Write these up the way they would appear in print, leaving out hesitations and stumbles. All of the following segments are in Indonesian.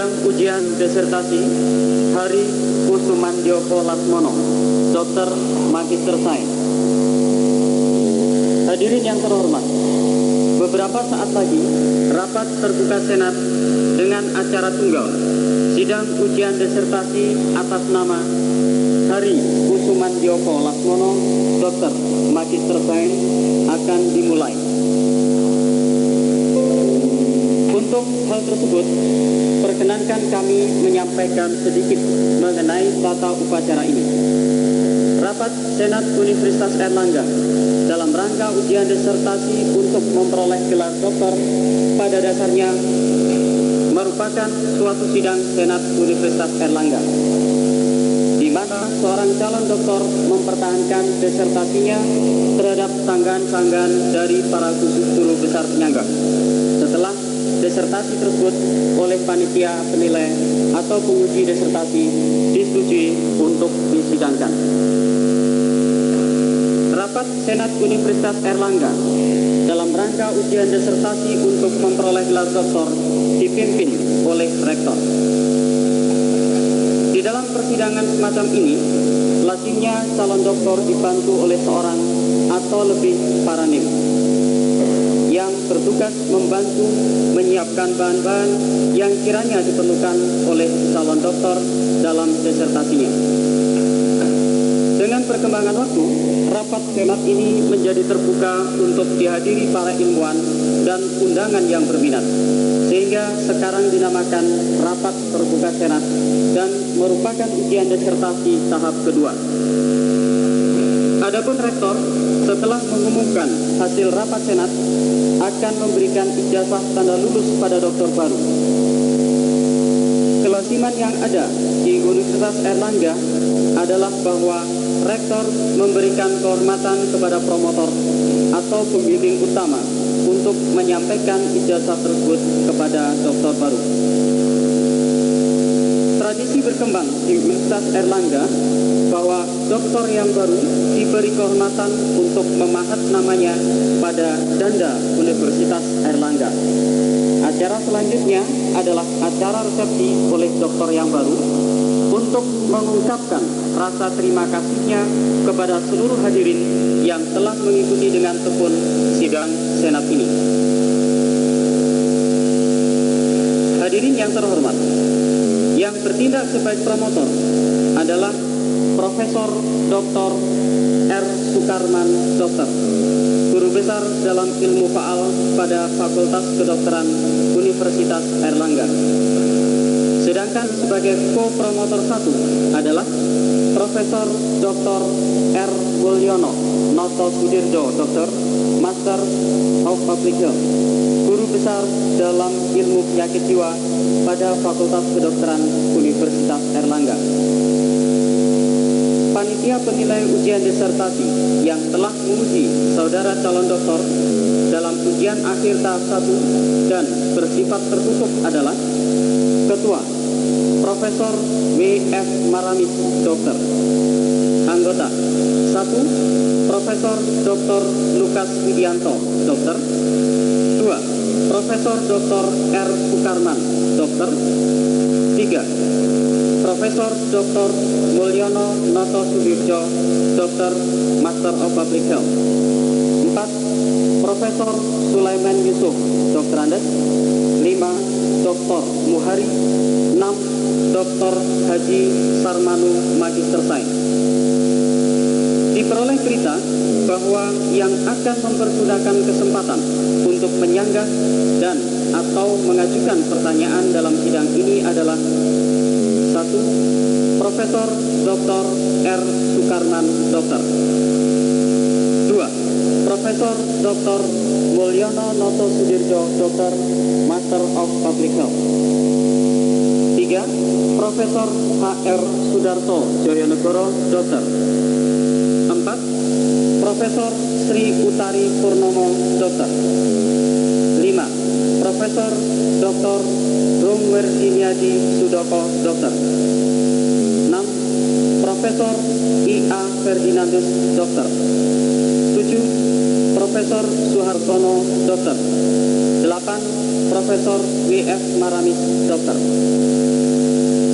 Sidang ujian disertasi Hari Kusumandyoko Lasmono, Dokter Magister Sains. Hadirin yang terhormat, beberapa saat lagi rapat terbuka Senat dengan acara tunggal sidang ujian disertasi atas nama Hari Kusumandyoko Lasmono, Dokter Magister Sains akan dimulai. Untuk hal tersebut, perkenankan kami menyampaikan sedikit mengenai tata upacara ini. Rapat Senat Universitas Airlangga dalam rangka ujian disertasi untuk memperoleh gelar doktor pada dasarnya merupakan suatu sidang Senat Universitas Airlangga, di mana seorang calon doktor mempertahankan disertasinya terhadap sanggahan-sanggahan dari para guru besar penyangga. Setelah disertasi tersebut oleh panitia penilai atau penguji disertasi disetujui untuk disidangkan. Rapat Senat Universitas Airlangga dalam rangka ujian disertasi untuk memperoleh gelar doktor dipimpin oleh rektor. Di dalam persidangan semacam ini, lazimnya calon doktor dibantu oleh seorang atau lebih paranim yang bertugas membantu menyiapkan bahan-bahan yang kiranya diperlukan oleh calon doktor dalam disertasinya. Dengan perkembangan waktu, rapat Senat ini menjadi terbuka untuk dihadiri para ilmuwan dan undangan yang berminat, sehingga sekarang dinamakan rapat terbuka Senat dan merupakan ujian disertasi tahap kedua. Adapun rektor setelah mengumumkan hasil rapat Senat akan memberikan ijazah tanda lulus pada doktor baru. Kelaziman yang ada di Universitas Airlangga adalah bahwa rektor memberikan kehormatan kepada promotor atau pembimbing utama untuk menyampaikan ijazah tersebut kepada doktor baru. Tradisi berkembang di Universitas Airlangga bahwa doktor yang baru diberi kehormatan untuk memahat namanya pada danda Universitas Airlangga. Acara selanjutnya adalah acara resepsi oleh doktor yang baru untuk mengungkapkan rasa terima kasihnya kepada seluruh hadirin yang telah mengikuti dengan tekun sidang Senat ini. Hadirin yang terhormat, yang bertindak sebagai promotor adalah Profesor Dr. R. Sukarman, Dokter, Guru Besar dalam Ilmu Faal pada Fakultas Kedokteran Universitas Airlangga. Sedangkan sebagai co-promotor 1 adalah Profesor Dr. R. Mulyono Noto Sudirjo, Dokter, Master of Public Health, Guru Besar dalam Ilmu Penyakit Jiwa pada Fakultas Kedokteran Universitas Airlangga. Panitia penilai ujian disertasi yang telah menguji saudara calon doktor dalam ujian akhir tahap 1 dan bersifat tertutup adalah Ketua Profesor W.F. Maramis, Dokter. Anggota 1. Profesor Dr. Lukas Widianto, Dokter. 2. Profesor Dr. R. Sukarman, Dokter. 3. Profesor Dr. Mulyono Noto Sudirjo, Dokter, Master of Public Health. 4. Profesor Sulaiman Yusuf, Dokterandes. 5. Dr. Muhari. 6. Dr. Haji Sarmanu, Magister Sains. Diperoleh berita bahwa yang akan mempergunakan kesempatan untuk menyanggah dan atau mengajukan pertanyaan dalam sidang ini adalah 1. Profesor Dr. R. Sukarman, Dokter. 2. Profesor Dr. Mulyono Noto Sudirjo, Dokter, Master of Public Health. 3. Profesor H.R. Sudarto Joyonegoro, Dokter. 4. Profesor Sri Utari Purnomo, Dokter. 5. Profesor Dr. Rumwerdiniadi Sudoko, Dokter. 6. Profesor I.A. Ferdinandus, Dokter. 7. Profesor Suhartono, Dokter. 8. Profesor W.F. Maramis, dokter.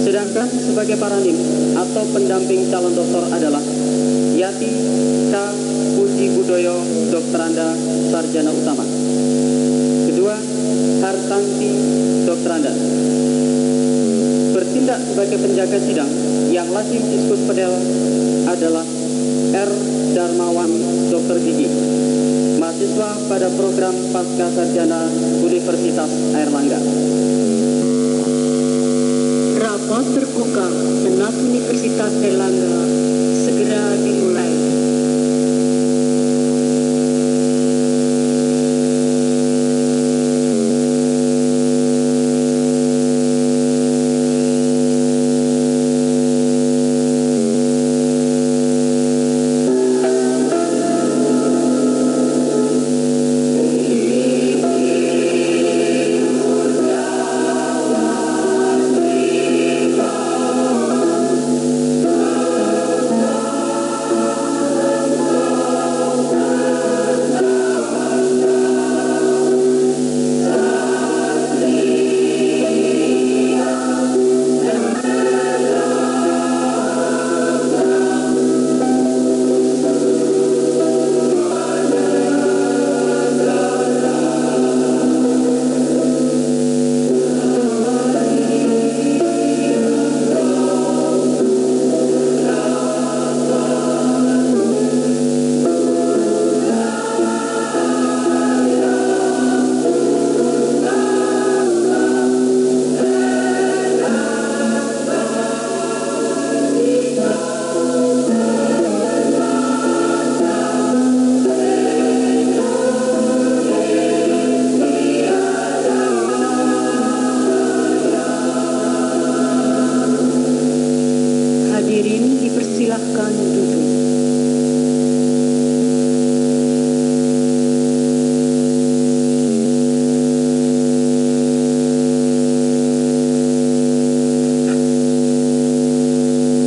Sedangkan sebagai paranim atau pendamping calon doktor adalah Yati K. Puji Budoyo, dokteranda, sarjana utama. Kedua, Hartanti, dokteranda. Bertindak sebagai penjaga sidang yang lazim disebut pedel adalah R. Darmawan, dokter gigi, mahasiswa pada program Pasca Sarjana Universitas Airlangga. Rapat terbuka Senat Universitas Airlangga segera dimulai. Hadirin dipersilahkan duduk.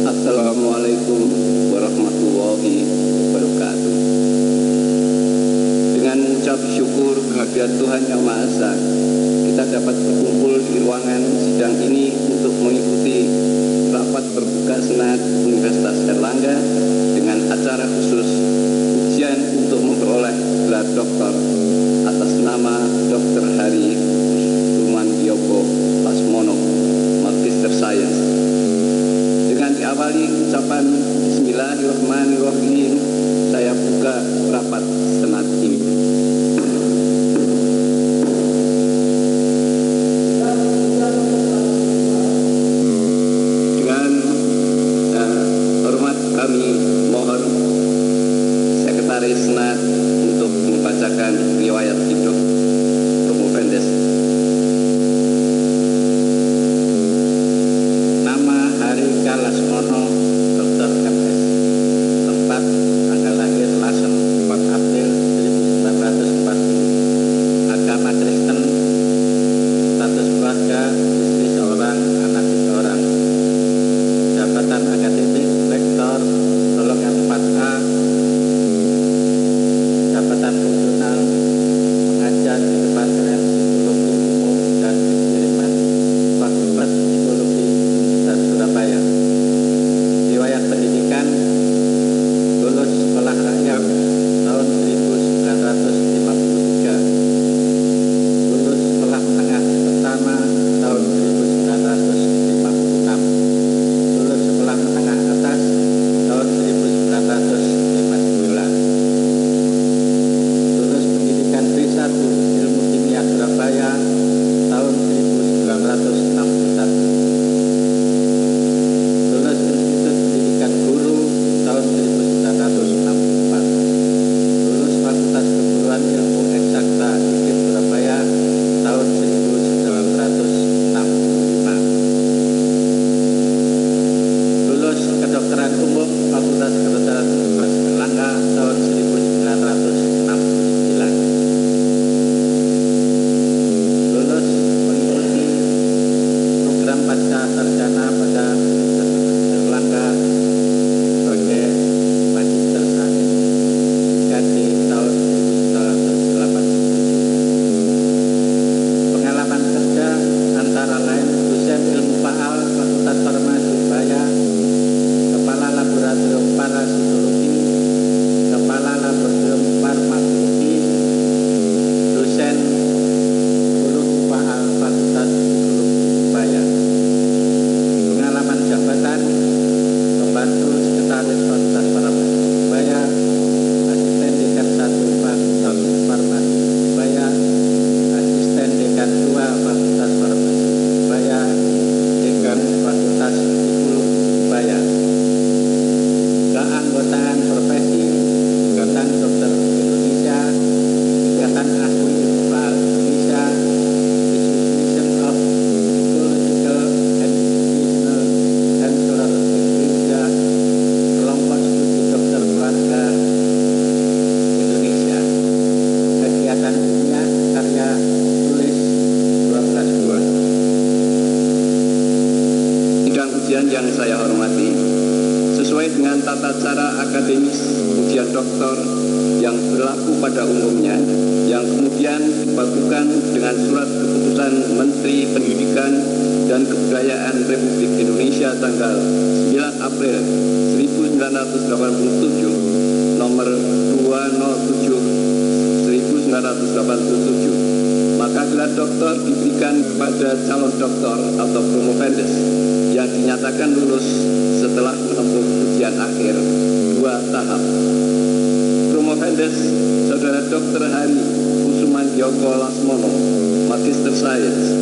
Assalamualaikum warahmatullahi wabarakatuh. Dengan ucap syukur kehadirat Tuhan Yang Maha Esa, kita dapat berkumpul di ruangan sidang ini untuk mengikuti rapat terbuka Senat Universitas Airlangga dengan acara khusus ujian untuk memperoleh gelar doktor atas nama Dr. Hari Kusumandiyoko Lasmono, Magister Sains. Dengan diawali ucapan Bismillahirrahmanirrahim, saya buka rapat Senat ini. Kami mohon Sekretaris Senat untuk membacakan riwayat hidup Promovendes. Nama Hari Lasmono, Dr. MS. Tempat tanggal lahir Lasem 4 April 1940. Agama Kristen. Status keluarga, istri seorang, anak seorang. Jabatan akademik Rektor golongan 4A yang berlaku pada umumnya, yang kemudian dipadukan dengan surat keputusan Menteri Pendidikan dan Kebudayaan Republik Indonesia tanggal 9 April 1987 nomor 207/1987, maka gelar doktor diberikan kepada calon doktor atau promovendes yang dinyatakan lulus setelah menempuh ujian akhir 2 tahap. Promovendes Saudara Dr. Hari Kusumandyoko Lasmono, Magister Sains,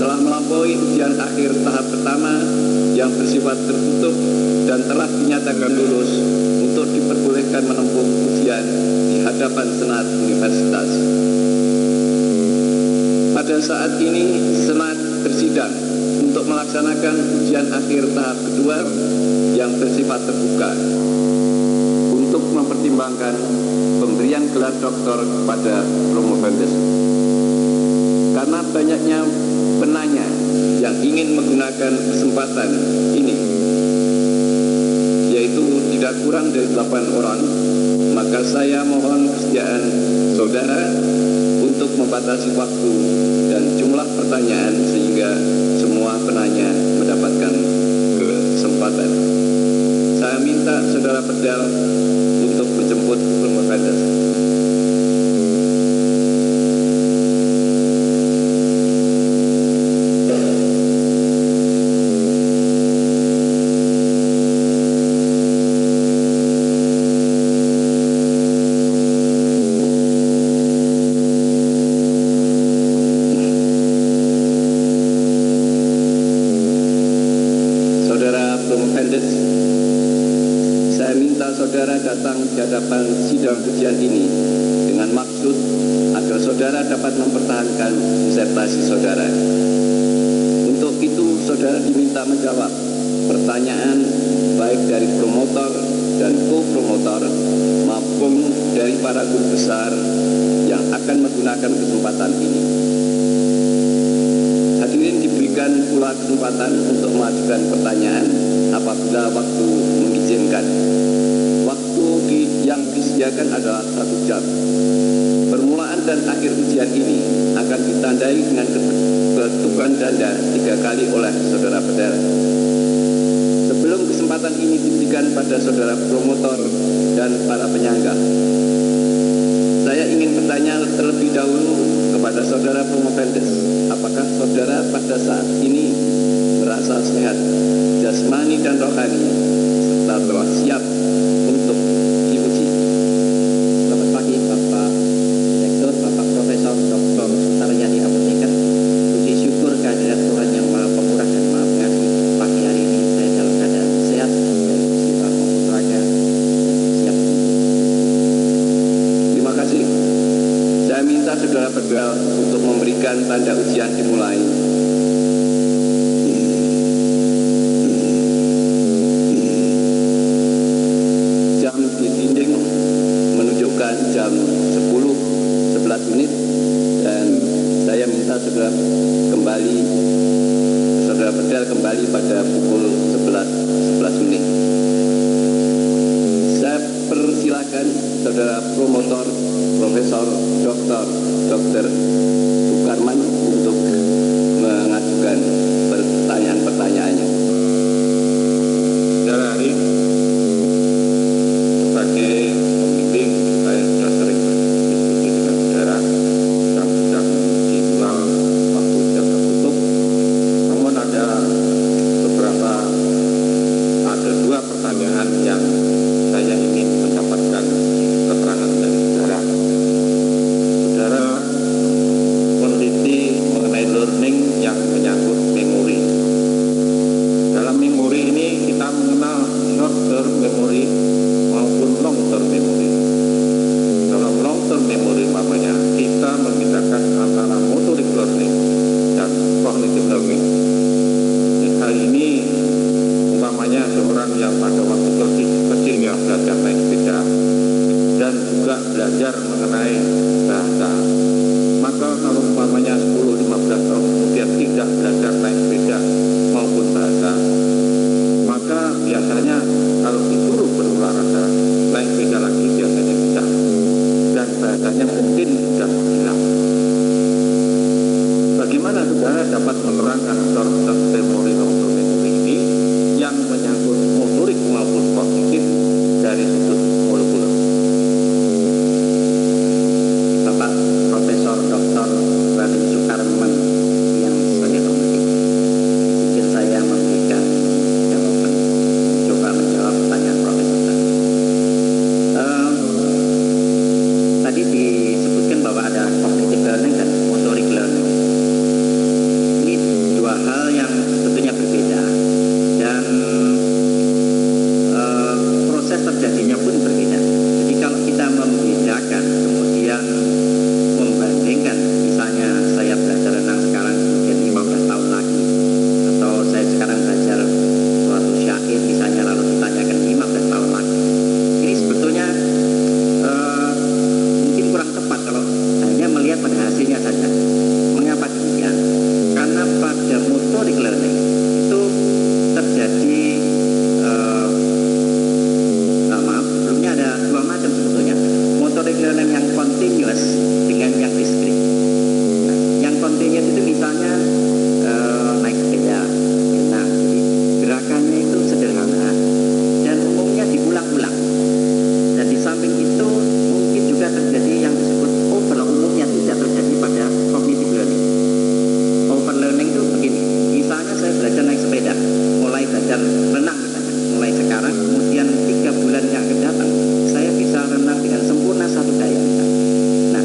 telah melampaui ujian akhir tahap pertama yang bersifat tertutup dan telah dinyatakan lulus untuk diperbolehkan menempuh ujian di hadapan Senat Universitas. Pada saat ini Senat bersidang untuk melaksanakan ujian akhir tahap kedua yang bersifat terbuka untuk mempertimbangkan pemberian gelar doktor kepada promovendes. Karena banyaknya penanya yang ingin menggunakan kesempatan ini, yaitu tidak kurang dari 8 orang, maka saya mohon kesediaan saudara untuk membatasi waktu dan jumlah pertanyaan sehingga semua penanya mendapatkan kesempatan. Saya minta saudara Pedal untuk menjemput promovendes. Saya minta saudara datang di hadapan sidang ujian ini dengan maksud agar saudara dapat mempertahankan disertasi saudara. Untuk itu, saudara diminta menjawab pertanyaan baik dari promotor dan co-promotor maupun dari para guru besar yang akan menggunakan kesempatan ini. Hadirin diberikan pula kesempatan untuk mengajukan pertanyaan apabila waktu mengizinkan. Waktu yang disediakan adalah 1 jam. Permulaan dan akhir ujian ini akan ditandai dengan ketukan ganda 3 kali oleh saudara Pedal. Sebelum kesempatan ini diberikan pada saudara promotor dan para penyangga, saya ingin bertanya terlebih dahulu kepada saudara promovendes, apakah saudara pada saat ini merasa sehat jasmani dan rohani serta telah siap untuk diuji? Selamat pagi Bapak Direktur, Bapak Profesor Dr. Sutaryadi Apoteker. Puji syukur kehadirat Tuhan yang Maha Pemurah dan Maha Pengasih. Pagi hari ini saya dalam keadaan sehat dari jiwa maupun raga, siap. Terima kasih. Saya minta saudara Pedal untuk memberikan tanda ujian dimulai. Jam di dinding menunjukkan jam 10:11 dan saya minta saudara Pedal kembali pada pukul 11:11. Saya persilakan saudara promotor Profesor Dr. Sukarman untuk mengajukan pertanyaan-pertanyaannya. Saudara Hari, sebagai pembimbing, saya sudah sering berdiskusi dengan saudara dan sudah menguji ulang waktu jam tertutup. Namun ada 2 pertanyaan yang saya ingin mendapatkan keterangan dari saudara. Saudara meneliti mengenai learning yang menyangkut memori. Dalam memori ini kita mengenal short term memory maupun long term memory. Dalam long term memory umpamanya kita membedakan antara motorik learning dan cognitive learning. Hal ini umpamanya seorang yang pada waktu kecilnya belajar naik sepeda dan juga belajar mengenai bahasa, maka kalau umpamanya 10-15 tahun kemudian tidak belajar naik sepeda maupun bahasa, maka biasanya kalau disuruh berolahraga naik sepeda lagi biasanya bisa. bahasanya mungkin sudah hilang. Bagaimana saudara dapat menerangkan short-term memory long term memory ini yang menyangkut motorik maupun kognitif dari sudut molekuler? Bapak Profesor Dr. Raden Soekarman yang saya hormati, izin saya memberikan jawaban, coba menjawab pertanyaan Profesor tadi. Tadi disebutkan bahwa ada cognitive learning dan motoric learning. Ini dua hal yang sebetulnya berbeda dan proses terjadinya pun berbeda. Jadi kalau kita membedakan kemudian membandingkan, misalnya saya belajar renang sekarang kemudian 15 tahun lagi, atau saya sekarang belajar suatu syair misalnya lalu ditanyakan 15 tahun lagi, ini sebetulnya mungkin kurang tepat kalau hanya melihat pada hasilnya saja. Mengapa demikian? Karena pada motoric learning itu terjadi sebelumnya ada dua macam sebetulnya. Motoric learning yang continuous dengan yang discrete. Nah, yang continuous itu misalnya naik sepeda, nah, jadi gerakannya itu sederhana dan umumnya diulang-ulang. Dan di samping itu mungkin juga terjadi yang disebut overload, umumnya tidak terjadi pada cognitive learning. Overlearning itu begini, misalnya saya belajar naik sepeda, mulai belajar renang misalnya, mulai sekarang, kemudian 3 bulan yang akan datang, saya bisa renang dengan sempurna satu gaya misalnya. Nah,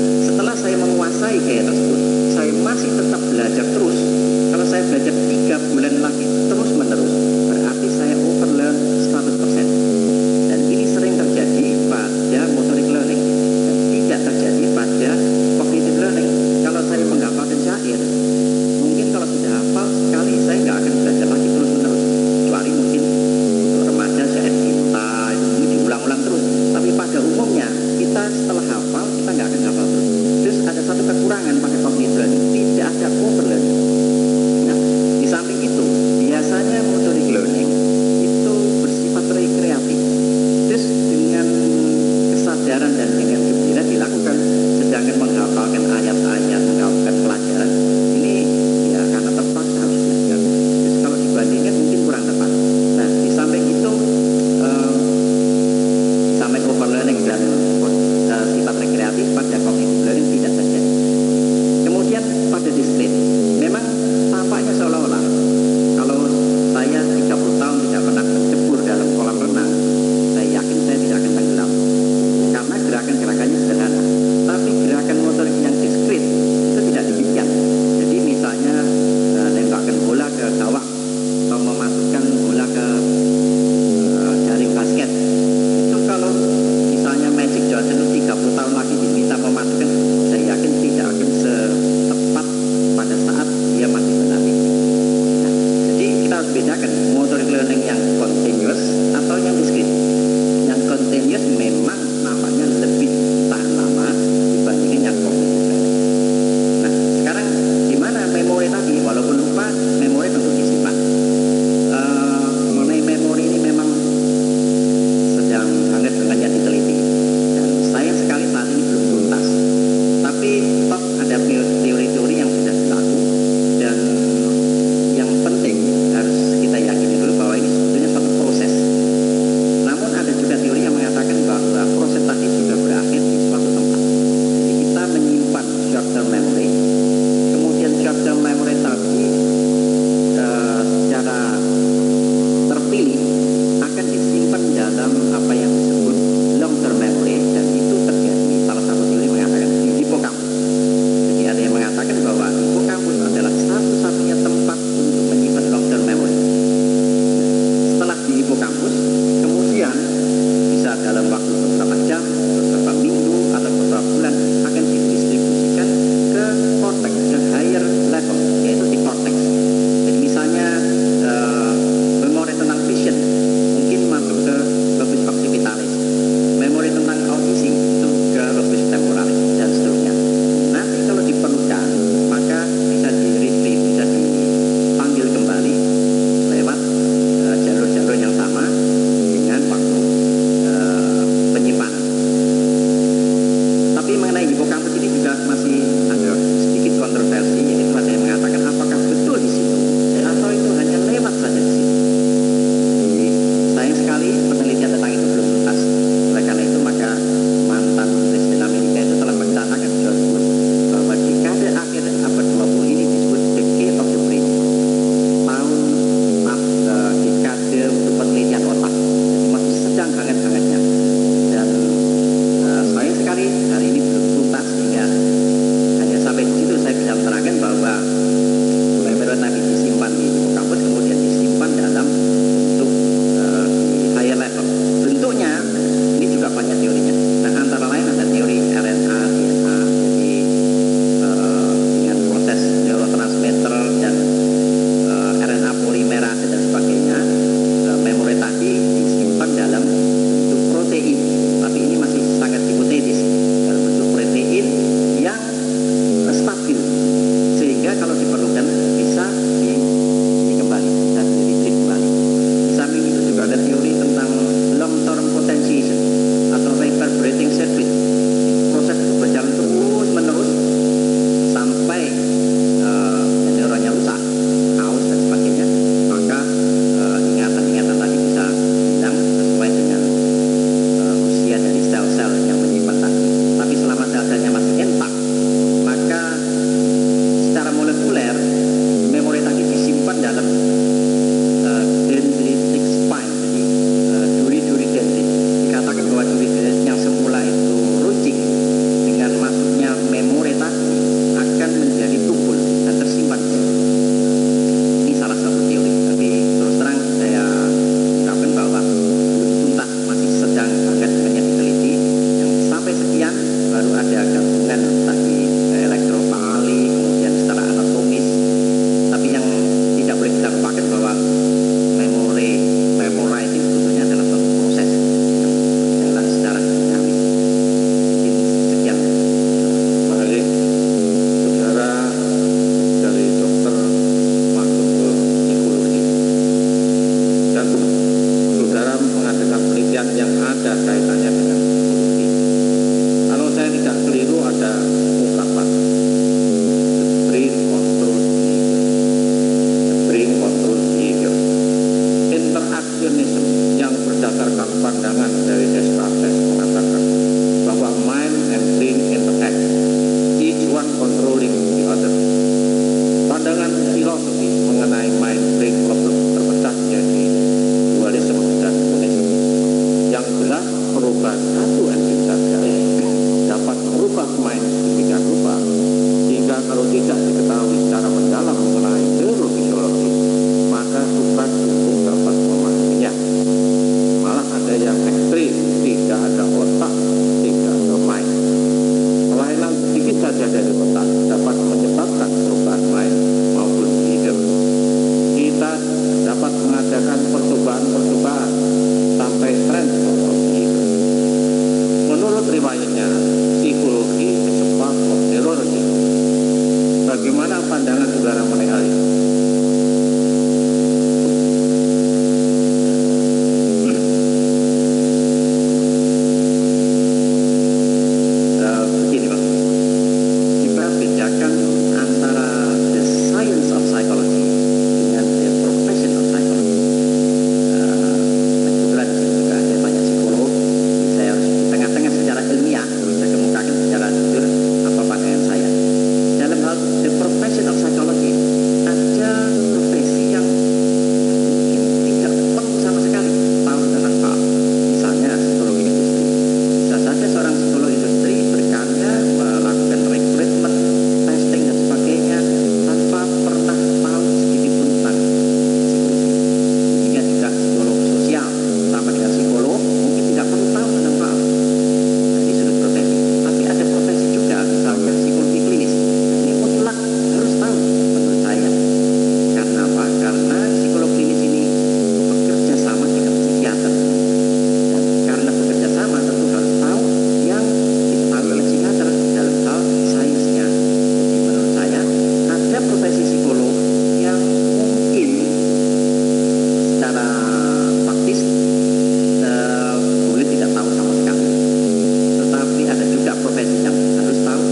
profesi yang harus tahu.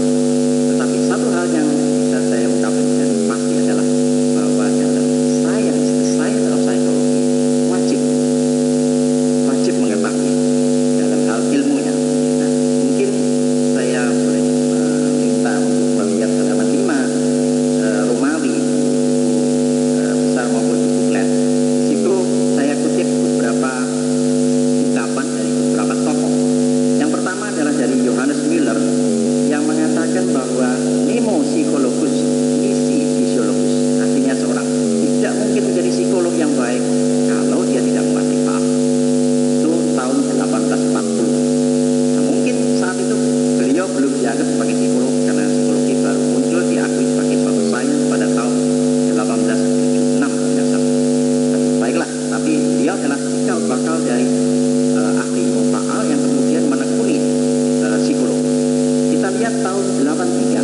Tetapi satu hal yang bisa saya ungkapkan dan pasti adalah bahwa dalam science, the science of psychology, wajib mengetahui dalam hal ilmunya. Nah, mungkin saya boleh minta untuk melihat halaman 5 Romawi, besar maupun buklet. Di situ saya kutip beberapa ungkapan dari beberapa tokoh. Yang pertama adalah dari Johannes Müller yang mengatakan bahwa nemo psikologus nisi fisiologus, artinya seorang tidak mungkin menjadi psikolog yang baik kalau dia tidak mengerti paham. Itu tahun 1840. Nah, mungkin saat itu beliau belum dianggap sebagai psikolog karena psikologi baru muncul diakui sebagai suatu sains pada tahun 1876 tidak salah. Baiklah, tapi beliau adalah cikal bakal dari ahli faal yang kemudian menekuni psikolog. Kita lihat tahun 83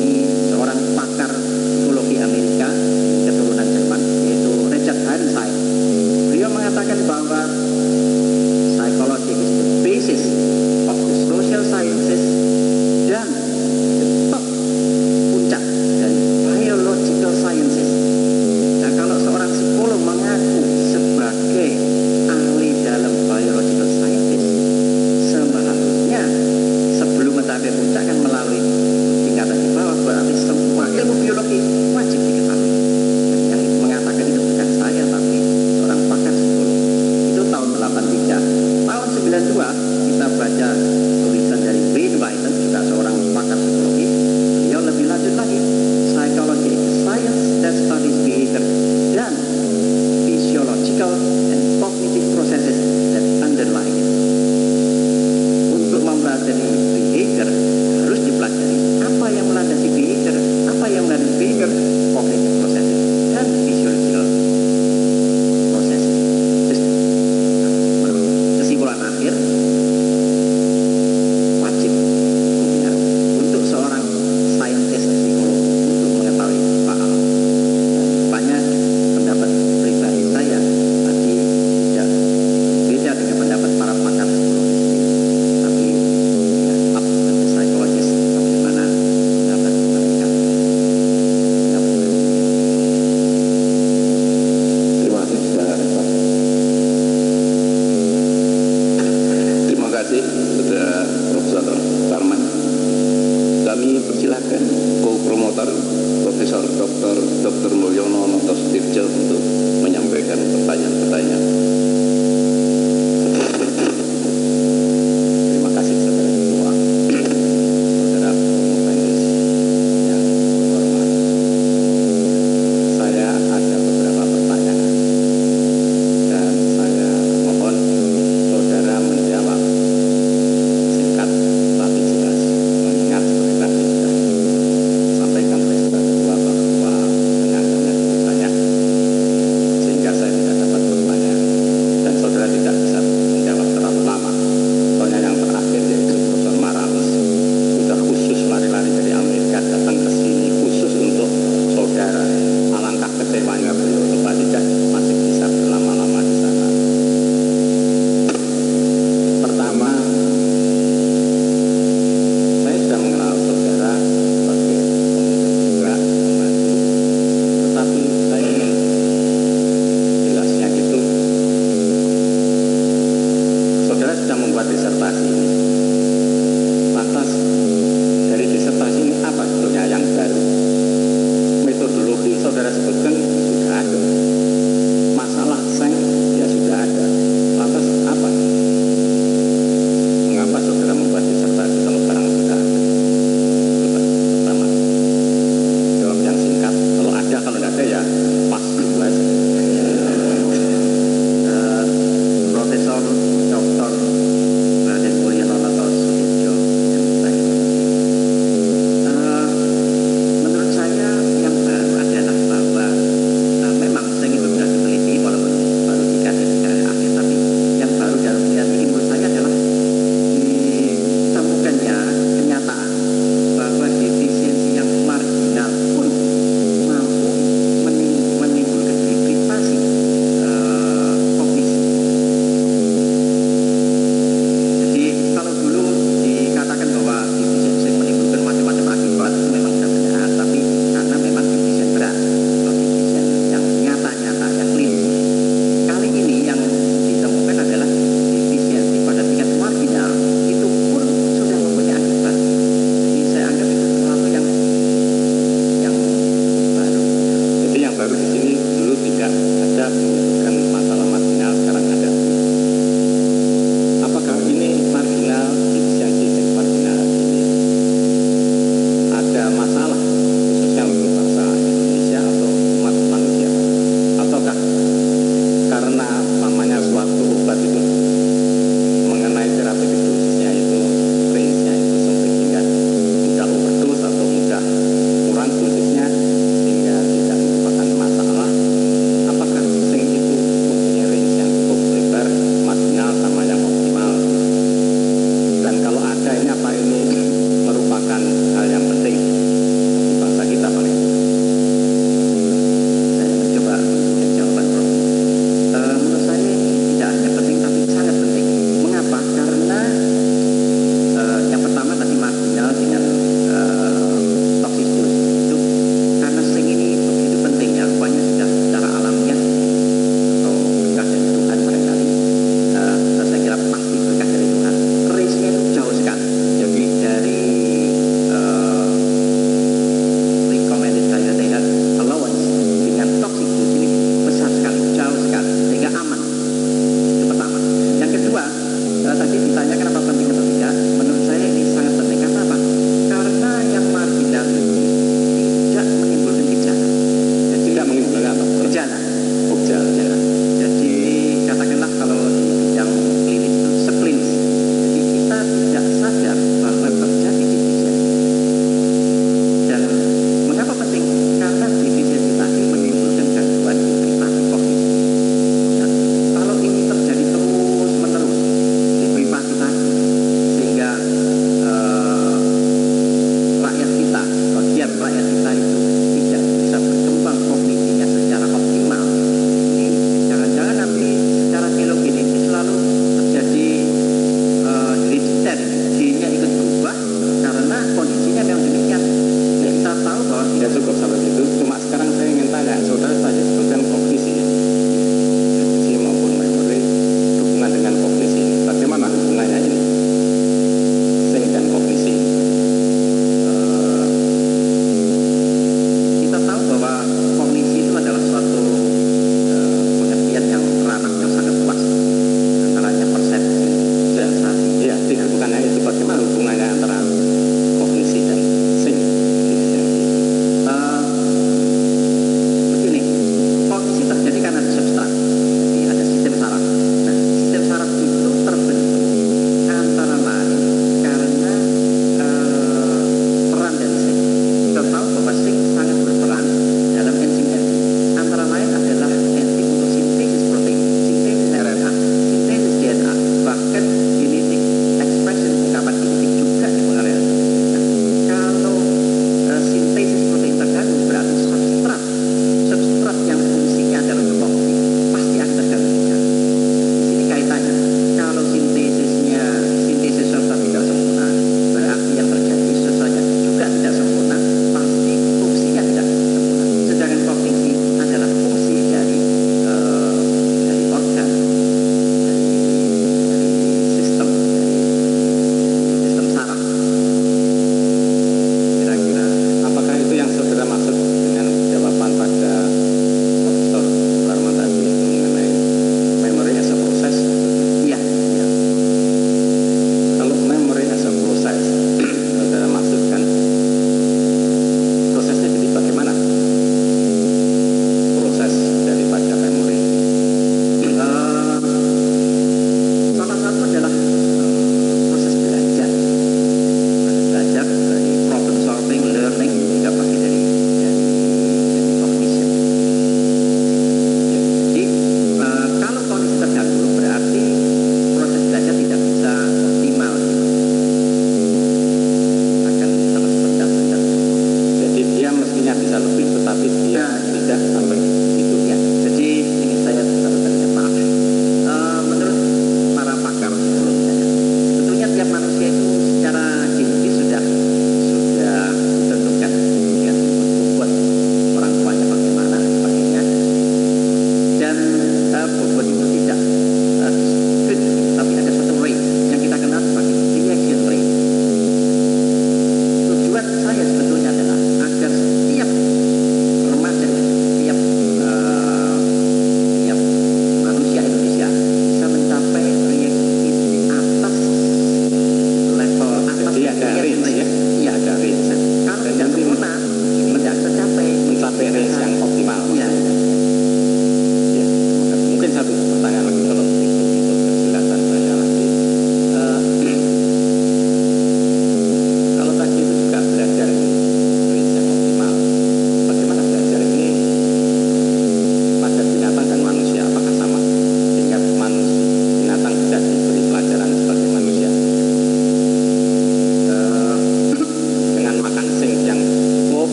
di seorang pakar psikologi Amerika keturunan Jerman yaitu Richard Handley. Beliau mengatakan bahwa psychology is the basis of the social sciences dan the top puncak dari biological sciences. Nah, kalau seorang psikolog mengaku sebagai ahli dalam biological sciences, seharusnya sebelum mencapai puncak kan melalui tingkatan di bawah, berarti semua ilmu biologi wajib diketahui. Dan yang mengatakan itu bukan saya tapi seorang pakar psikologi. Itu tahun 83. Tahun 92 kita baca tulisan dari Wayne Whiten, juga seorang pakar psikologi. Beliau lebih lanjut lagi, psychology is science that studies behavior dan physiological and cognitive processes that underlie it. Untuk mempelajari behavior harus dipelajari apa yang melandasi behavior, apa yang melandasi behavior, cognitive processes dan physiological processes. Kesimpulan akhir, wajib ya, untuk seorang scientist psikolog untuk mengetahui paham. Banyak pendapat pribadi saya tadi tidak beda dengan pendapat para pakar psikologi, tapi ya, up to the psychologist bagaimana pendapat mereka. Ya, Terima kasih, Saudara. Terima kasih, Saudara Profesor Tarman. Kami persilakan co-promotor Profesor Dr. Mulyono Noto Sutirjo untuk menyampaikan pertanyaan-pertanyaan. terima kasih saudara ketua, saudara pengurus yang terhormat. Saya ada beberapa pertanyaan dan saya mohon saudara menjawab singkat tapi jelas, mengingat seperti tadi sudah sampaikan oleh saudara ketua bahwa dengan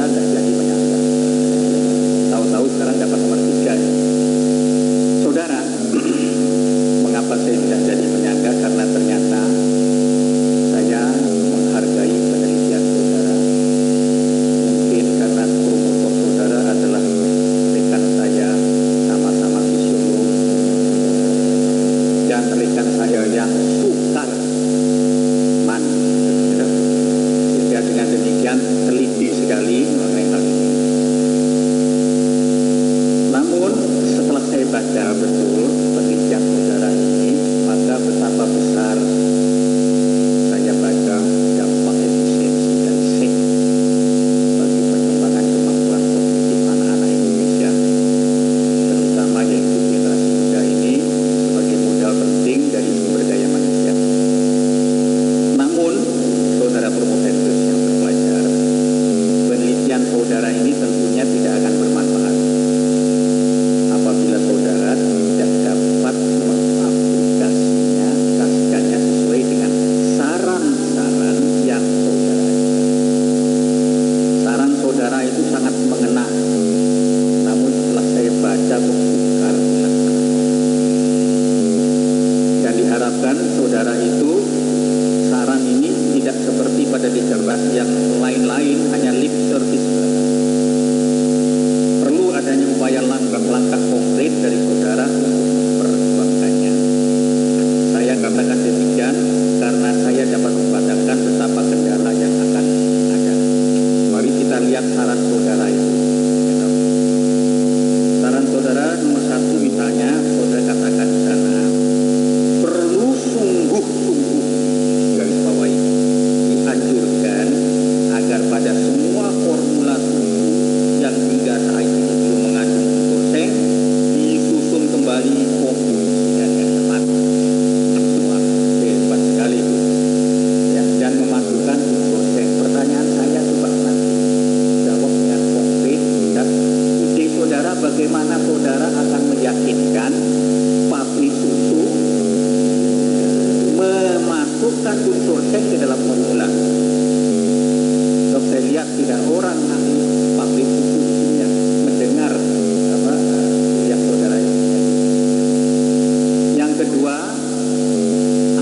nggak jadi penyangga. Tahu-tahu sekarang dapat nomor 3. Saudara, mengapa saya tidak jadi penyangga? Karena ternyata saya menghargai penelitian saudara. Mungkin karena promotor saudara adalah rekan saya, sama-sama fisiolog, dan rekan saya yang sukar mandi, sehingga dengan demikian teliti sekali mengenai hal ini. Namun setelah saya baca betul penelitian saudara ini, maka betapa besar saya baca dampak efisiensi dari SEC bagi pengembangan kemampuan kognitif anak-anak Indonesia, terutama yaitu generasi muda ini sebagai modal penting dari sumber daya manusia. Namun, saudara promoventus yang terpelajar, penelitian saudara ini tentunya tidak akan bermanfaat apabila saudara tidak dapat mengaplikasikannya sesuai dengan saran-saran yang saudara inginkan. Saran saudara itu sangat mengena, namun setelah saya baca kok sukar dilaksanakan. Dan diharapkan saudara itu saran ini tidak seperti pada deklarasi yang lain-lain hanya lip service. Perlu adanya upaya langkah-langkah konkret dari saudara untuk memperjuangkannya. Saya katakan demikian karena saya dapat membacakan betapa kendala yang akan ada. Mari kita lihat saran saudara itu. Saran saudara nomor 1 misalnya, saudara katakan di sana, perlu sungguh-sungguh, garis bawahi, dianjurkan agar pada semua formula susu yang hingga saat ini belum mengandung unsur seng disusun kembali komposisinya dengan tepat. Wah, hebat sekali itu. Ya, dan memasukkan unsur seng. Pertanyaan saya coba nanti jawab dengan konkret. Dan ide saudara, bagaimana saudara akan meyakinkan pabrik susu memasukkan unsur seng ke dalam formula? Kalau saya lihat tidak orang ahli pabrik susu yang mendengar yang saudara ini. Yang kedua,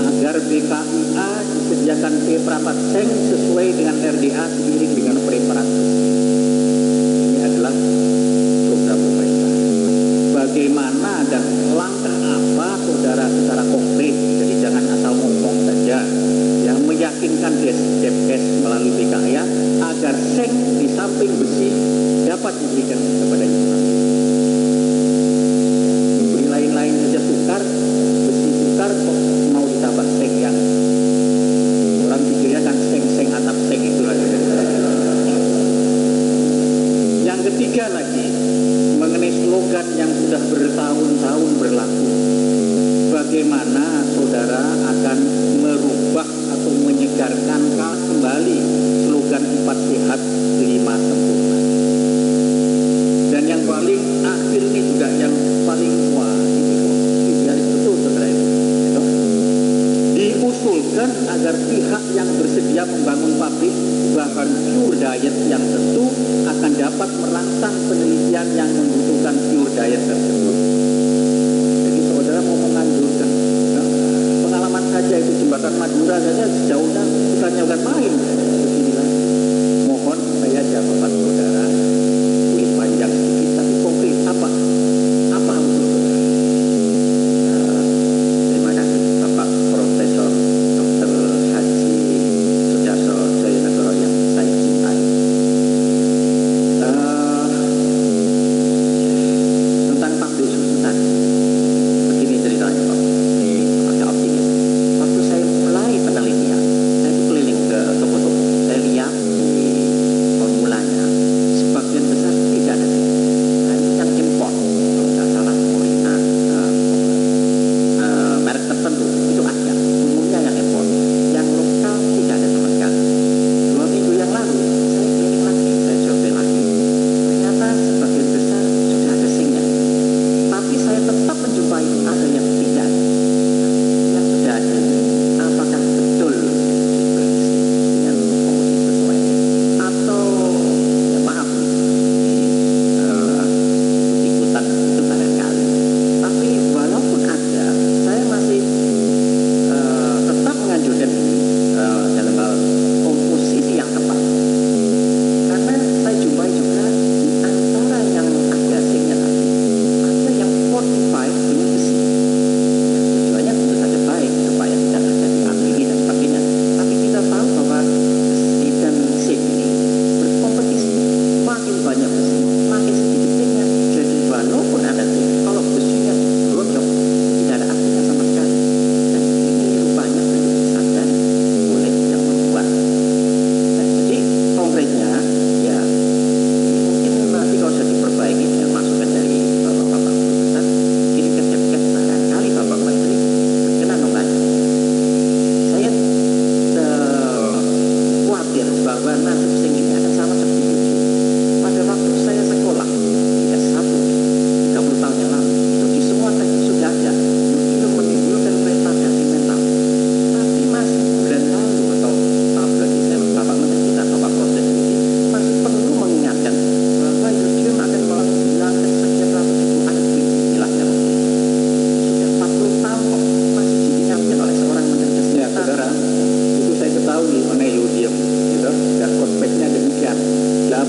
agar BKIA disediakan preparaat seng sesuai dengan RDA seiring dengan preparat besi. Ini adalah program pemerintah. Bagaimana dan langkah apa saudara secara konkret, jadi jangan asal ngomong saja, yang meyakinkan Depkes melalui BKIA agar seng di samping besi dapat diberikan kepada ibu hamil. Beri lain-lain saja sukar, besi sukar kok mau ditambah seng yang orang pikirnya kan seng-seng atap seng itu lagi. Yang ketiga lagi, mengenai slogan yang sudah bertahun-tahun berlaku, bagaimana saudara akan merubah atau menyegarkan kembali slogan 4 sehat 5 sempurna. Dan yang paling akhir ini juga yang paling wah ini garis betul saudara itu. Diusulkan agar pihak yang bersedia membangun pabrik bahan pure diet yang tentu akan dapat merangsang penelitian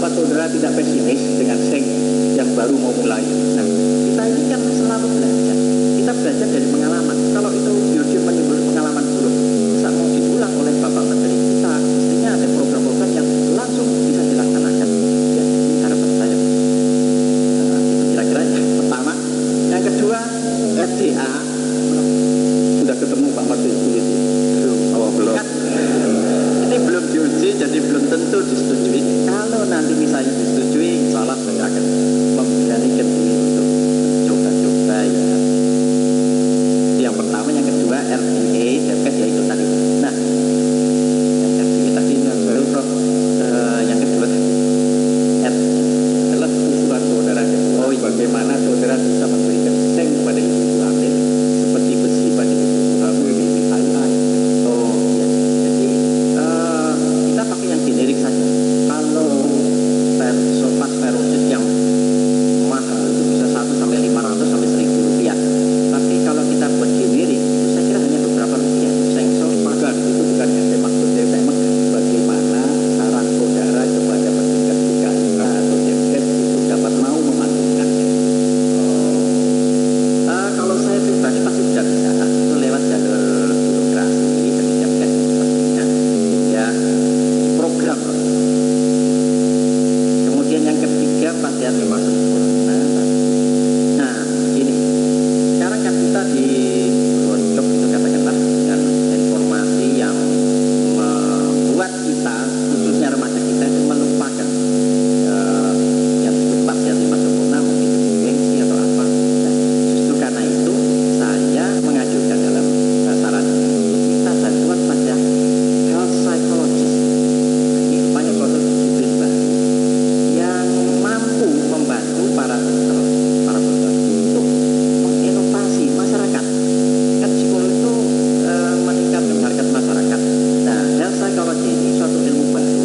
apa saudara tidak pesimis dengan seng yang baru mau mulai? Nah, kita ini kan selalu belajar. Kita belajar dari pengalaman. Kalau itu Yurjun menimbulkan pengalaman dulu, bisa mau diulang oleh Bapak Menteri kita, mestinya ada program-program yang langsung bisa dilaksanakan. Ya, ini harapan saya. Itu kira-kira yang pertama. Yang kedua, FDA. Sudah ketemu Pak Martin Sulit? Belum. Oh, belum. Kan, ini belum diuji, jadi belum tentu disetujui. Kalau nanti misalnya disetujui, insya Allah saya akan memberanikan diri untuk coba-coba ya. Itu yang pertama, yang kedua RDA, DPS ya itu tadi. Nah, yang RDA tadi baru Prof. Yang kedua tadi Adalah usulan saudara kedua. oh, bagaimana saudara bisa memberikan seng kepada ibu hamil seperti besi pada ibu hamil di Thailand. Oh, ya. Jadi kita pakai yang generik saja. Kalau sulfat ferrosis yang mahal itu bisa 1 sampai 500 sampai 1.000 rupiah. Tapi kalau kita buat generik itu saya kira hanya beberapa rupiah. Seng sulfat Itu bukan yang saya maksud. Saya memang bagaimana saran saudara kepada petingkat BKIK atau DPS itu dapat mau memasukkannya. kalau saya pribadi pasti tidak bisa. Itu lewat jalur birokrasi dari DPS pastinya. Ya, program. Kemudian yang ketiga pasti ada masuk sempurna. Nah, ini sekarang kan kita di workshop itu katakanlah dengan informasi yang membuat kita khususnya remaja kita itu melupakan yang disebut pasca lima sempurna, mungkin gengsi atau apa. Nah, justru karena itu saya mengajukan dalam saran kita bantuan pada health psychologist. Ini banyak proses disiplin baru yang mampu membantu para dokter untuk menginovasi masyarakat. Kan psikolog itu meningkatkan harkat masyarakat. Nah, health psychology ini suatu ilmu baru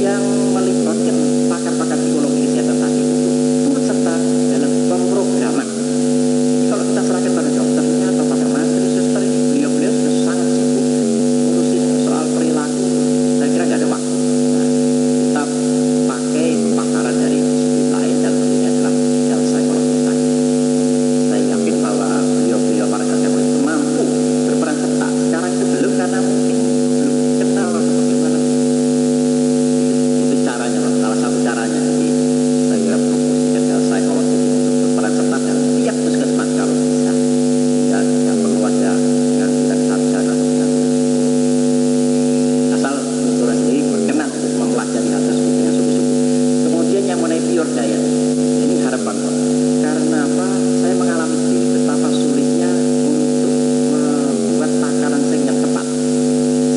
yang melibatkan pakar-pakar psikologi kesehatan tadi untuk turut serta dalam pemrograman. Jadi kalau kita serahkan pada dokternya atau pada mantri, suster ini beliau-beliau sudah sangat sibuk ngurusin soal perilaku. Saya kira nggak ada waktu. Nah, kita pakai pakaran dari disiplin lain dan tentunya adalah health psychologist tadi. Saya yakin bahwa beliau-beliau para kakak itu mampu berperan serta. Sekarang itu belum karena mungkin belum kenal atau bagaimana. Itu caranya, salah satu caranya. Jadi saya kira promosikan health psychologist untuk berperan serta dalam tiap puskesmas kalau bisa. Dan tidak perlu ada pengangguran sarjana atau pengangguran psikologi. Asal saudara sendiri berkenan untuk mempelajari hal tersebut dengan sungguh-sungguh. Kemudian yang mengenai pure diet, ini harapan Pak. Karena apa? Saya mengalami sendiri betapa sulitnya untuk membuat takaran seng yang tepat.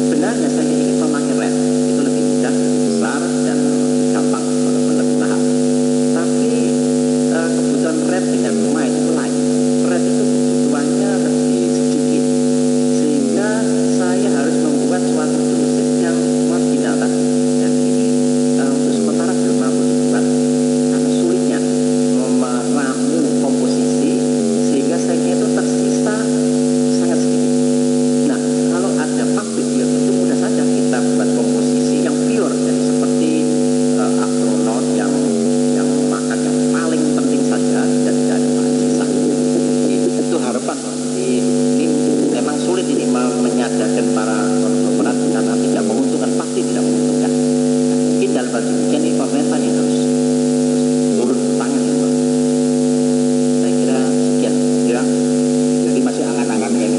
Sebenarnya saya ingin memakai red, itu lebih mudah, lebih besar dan lebih gampang walaupun lebih mahal. Tapi kebutuhan red dengan mild itu lain. Red itu kebutuhannya lebih sedikit, sehingga saya harus membuat suatu dosis yang marginal tadi. Dan ini untuk sementara belum mampu dibuat karena sulitnya meramu komposisi sehingga sengnya itu tersisa sangat sedikit. Nah, kalau ada pabrik pure itu mudah saja kita buat komposisi yang pure, jadi seperti astronot yang makan yang paling penting saja dan tidak ada bahan sisa. Itu harapan. Ini memang sulit ini menyadarkan para konglomerat karena tidak menguntungkan, pasti tidak menguntungkan. Nah, mungkin dalam hal demikian ini pemerintah yang harus turun tangan ya Pak. Saya kira sekian ya. Jadi masih angan-angan kan?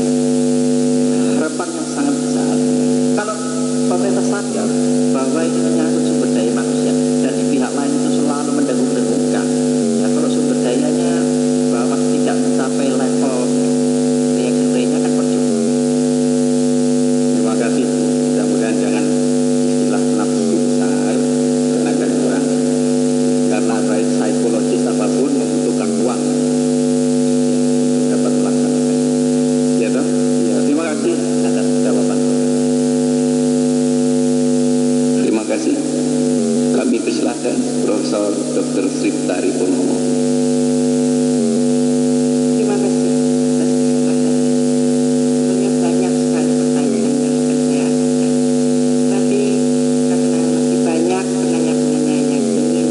Harapan yang sangat besar kalau pemerintah sadar bahwa ini menyangkut sumber daya manusia dan di pihak lain itu selalu mendengung-dengungkan ya, kalau sumber dayanya bahwa tidak mencapai level reaksi-nya kan percuma. Terima kasih. Mudah-mudahan jangan istilah nafsu besar, tenaga kurang. Karena baik psikologis apapun membutuhkan uang untuk dapat melaksanakan. Ya toh? Ya, terima kasih atas jawaban. Terima kasih. Kami persilahkan Profesor Dr. Sriftari Purnomo. Terima kasih atas kesempatan. Sebenarnya banyak sekali pertanyaan yang akan saya ajukan. Tapi karena masih banyak penanya-penanya yang ingin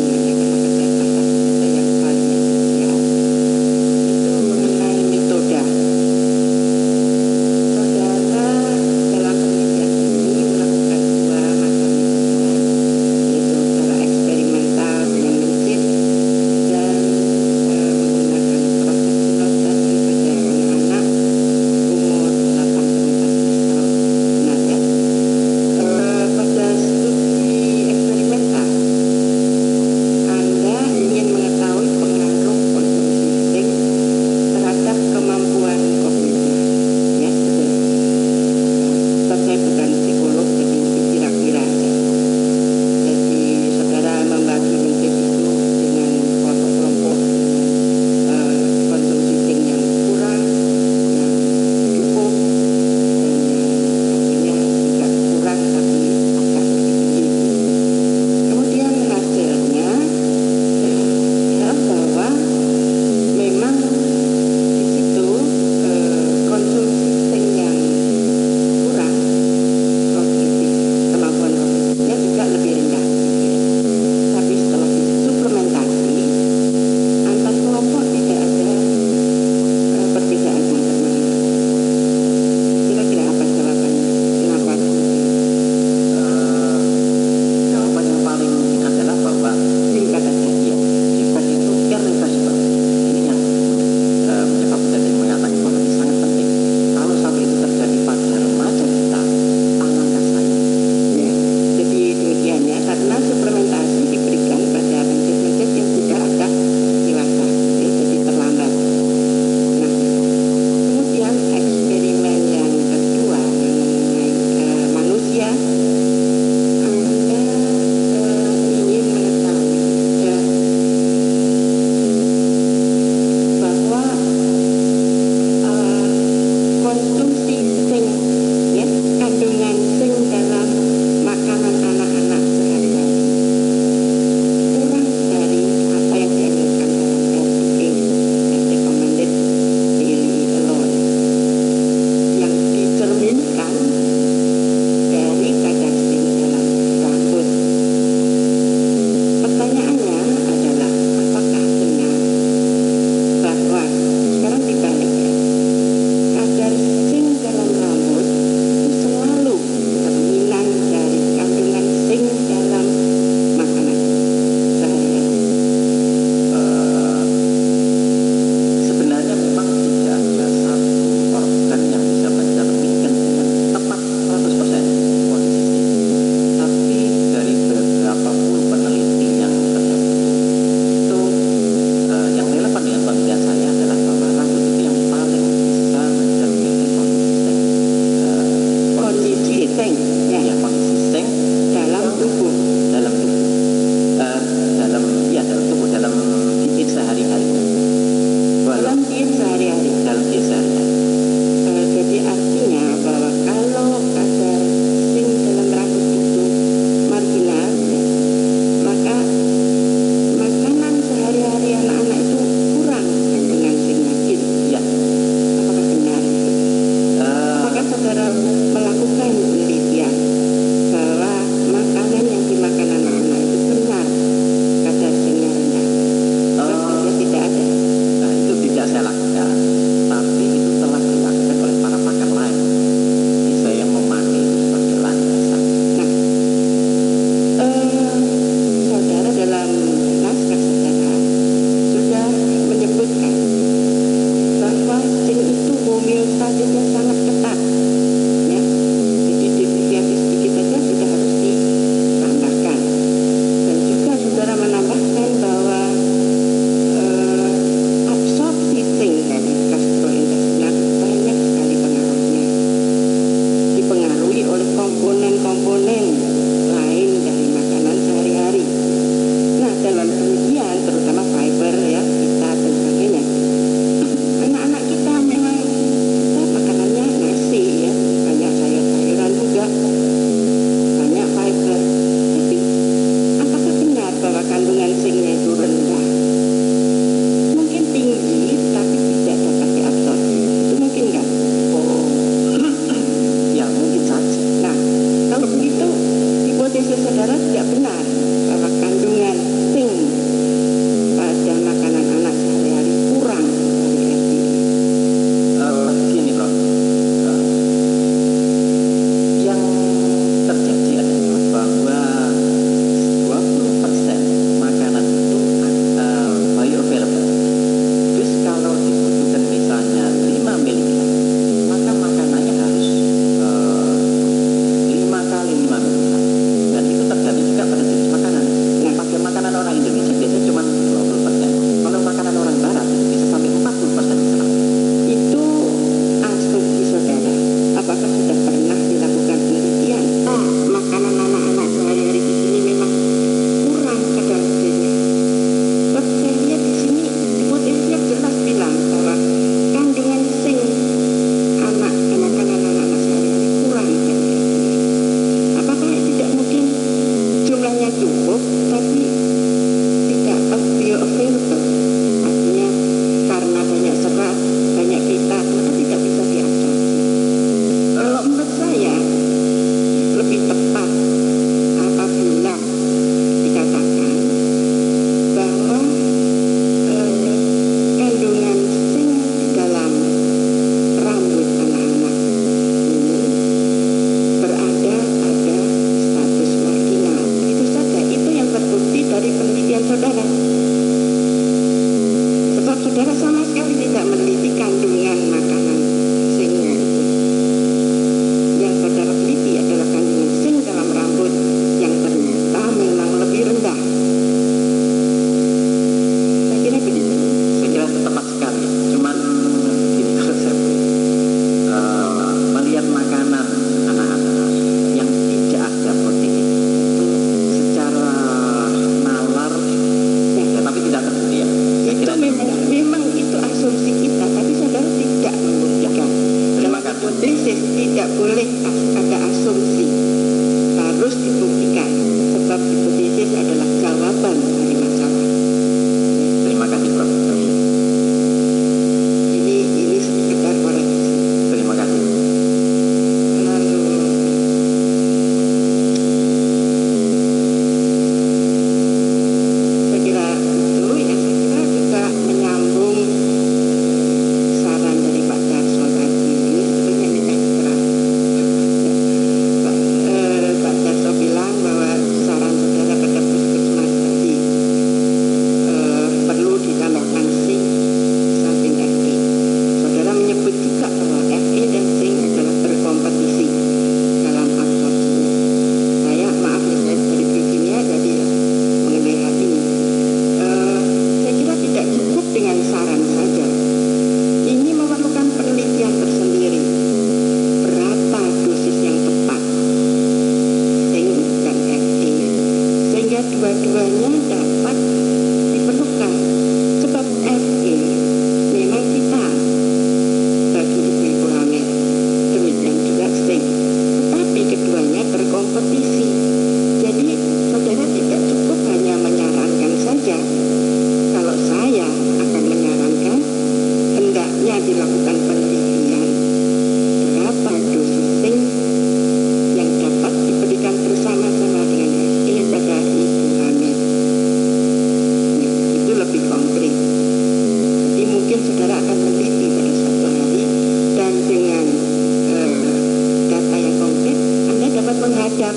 saudara sama sekali tidak meneliti kandungan makanan zinc-nya itu. Yang saudara teliti adalah kandungan zinc dalam rambut yang ternyata memang lebih rendah. Saya kira begitu. Saya kira itu tepat sekali. Cuman gini, kalau saya melihat makanan anak-anak yang tidak ada protein secara nalar, ya, tapi tidak terbukti ya. Saya Itu kira memang itu asumsi kita, tapi saudara tidak membuktikan. Terima Dalam kasih. hipotesis tidak boleh ada asumsi, harus dibuktikan. Sebab hipotesis adalah jawaban dari masalah. Terima kasih Prof. Ini sekedar koreksi. Terima kasih. Lalu saya kira itu ya, saya kira juga menyambung saran dari Pak Darso tadi. Ini sebetulnya ini ekstra. Pak Darso bilang bahwa saran saudara pada puskesmas tadi perlu ditambahkan zinc samping Fe. Saudara menyebut juga bahwa Fe dan zinc adalah berkompetisi dalam absorpsinya. Saya maaf ya, saya dari biokimia jadi mengenai hal ini. Saya kira tidak cukup dengan saran saja. Ini memerlukan penelitian tersendiri. Berapa dosis yang tepat zinc dan Fe, sehingga dua-duanya dapat diperlukan. Sebab Fe memang vital bagi ibu-ibu hamil, demikian juga zinc. Tetapi keduanya berkompetisi. Jadi saudara tidak cukup hanya menyarankan saja. Kalau saya akan menyarankan, hendaknya dilakukan penelitian berapa dosis zinc yang dapat diberikan bersama-sama dengan Fe pada ibu hamil. Itu lebih konkret. Jadi mungkin saudara akan meneliti pada suatu hari, dan dengan data yang konkret Anda dapat menghadap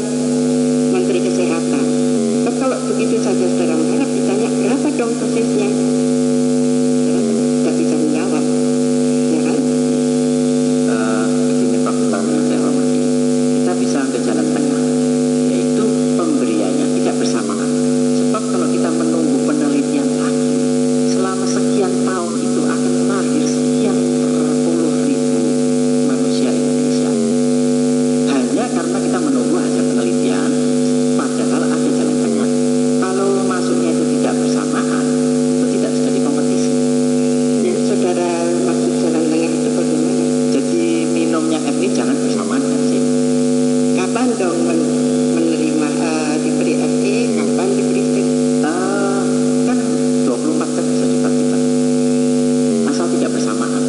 Menteri Kesehatan. Sebab kalau begitu saja saudara mengharap ditanya berapa dong dosisnya, saudara tidak bisa menjawab, ya kan? Begini Prof. yang saya hormati, kita bisa ambil jalan tengah, yaitu pemberiannya tidak bersamaan. Sebab kalau kita menunggu penelitian lagi, selama sekian tahun itu akan lahir sekian puluh ribu manusia Indonesia. Hanya karena kita menunggu hasil penelitian, padahal ada jalan tengah. Kalau masuknya itu tidak bersamaan, itu tidak terjadi kompetisi. Ya, saudara maksud jalan tengah itu bagaimana? Jadi minumnya Fe jangan bersamaan dengan zinc. Kapan dong menerima diberi Fe, kapan diberi zinc? Kan 24 jam bisa juga kita, asal tidak bersamaan.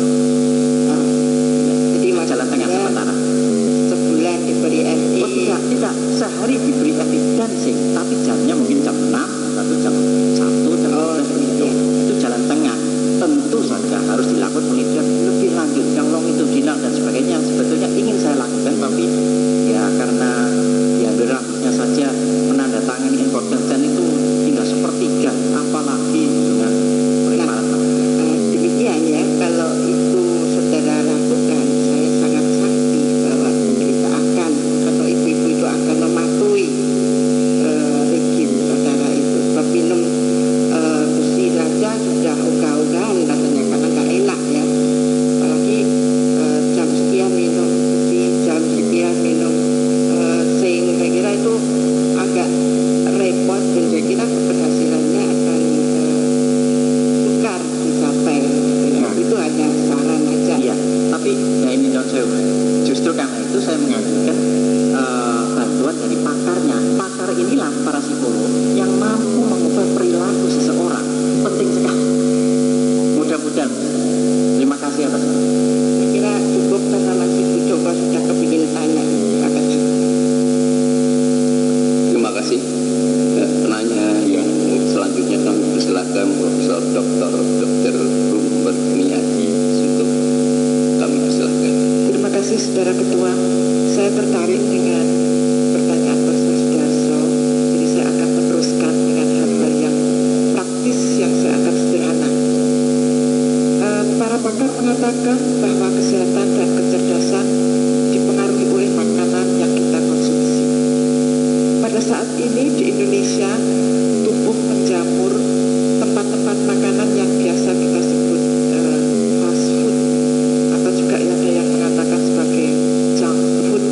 Jadi Jalan tengah maksudnya sementara. sebulan diberi Fe. Oh tidak, sehari diberi Fe dan zinc, tapi jamnya mungkin jam 6 atau jam 1, jam 12 begitu. Itu jalan tengah. Tentu saja harus dilakukan penelitian lebih lanjut, yang longitudinal dan sebagainya. Sebetulnya ingin saya lakukan, tapi ya karena diambil rambutnya saja, menandatangani import consent itu tinggal sepertiga, apalagi dengan persyaratan. Demikian ya, kalau itu saudara lakukan, saya sangat sakti bahwa kita akan, atau ibu-ibu itu akan mematuhi regim saudara itu. Sebab minum besi saja sudah ogah-ogahan rasanya, karena nggak enak ya. Apalagi jam sekian minum besi, jam sekian minum zinc. Saya kira itu agak repot, dan saya kira keberhasilannya akan sukar dicapai. Itu hanya saran aja. Iya, tapi ya ini non sewu. Justru karena itu saya mengajukan bantuan dari pakarnya. Pakar inilah para psikolog yang mampu mengubah perilaku seseorang. Penting sekali. Mudah-mudahan. Terima kasih atas. Saya kira cukup karena masih Bu Joko sudah kepingin tanya. Terima kasih. Terima kasih. Penanya yang selanjutnya kami persilakan Profesor Dr. Robert Miyadi untuk kami persilakan. Terima kasih Saudara Ketua. Saya tertarik dengan pertanyaan Profesor Sudarso. Jadi saya akan meneruskan dengan hal-hal yang praktis yang saya anggap sederhana. lupakan bahwa kesehatan dan kecerdasan dipengaruhi oleh makanan yang kita konsumsi. Pada saat ini di Indonesia, tumbuh menjamur tempat-tempat makanan yang biasa kita sebut fast food, atau juga ada yang mengatakan sebagai junk food,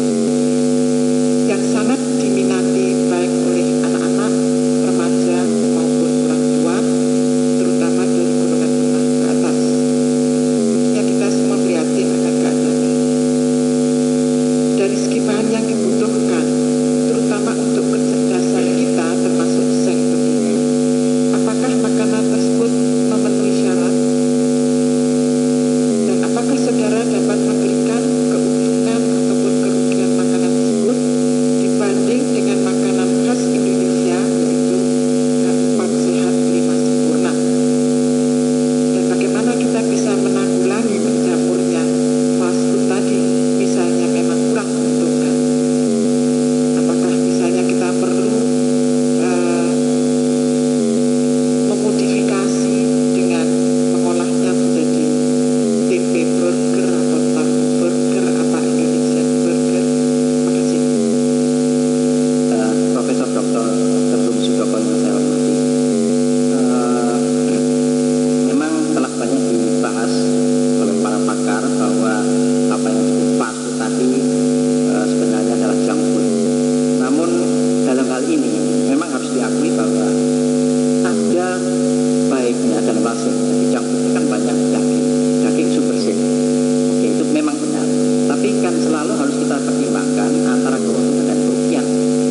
yang sangat diminati baik oleh anak-anak, remaja maupun orang tua, terutama dari golongan menengah ke atas. Tentunya kita semua prihatin akan keadaan. Dari segi bahan yang dibutuhkan, terutama untuk kecerdasan kita, termasuk seng betina, apakah makanan tersebut memenuhi syarat? Dan apakah saudara dapat memberikan keuntungan ataupun kerugian makanan tersebut dibanding dengan makanan khas Indonesia, yaitu 4 sehat 5 sempurna? Dan bagaimana kita bisa menanggulangi menjamurnya fast food tadi, misalnya memang kurang menguntungkan? Apakah misalnya kita perlu memodifikasi dengan mengolahnya menjadi tempe burger atau tahu burger, apa Indonesian burger? Terima kasih. Profesor Dr. Rum Sudoko yang saya hormati, memang telah banyak dibahas oleh para pakar bahwa apa yang disebut fast food tadi sebenarnya adalah junk food. Namun dalam hal ini memang harus diakui bahwa ada baiknya dalam bahasa. Jadi junk food itu kan banyak daging super bersih. Oke, itu memang benar. Tapi kan selalu harus kita pertimbangkan antara keuntungan dan kerugian.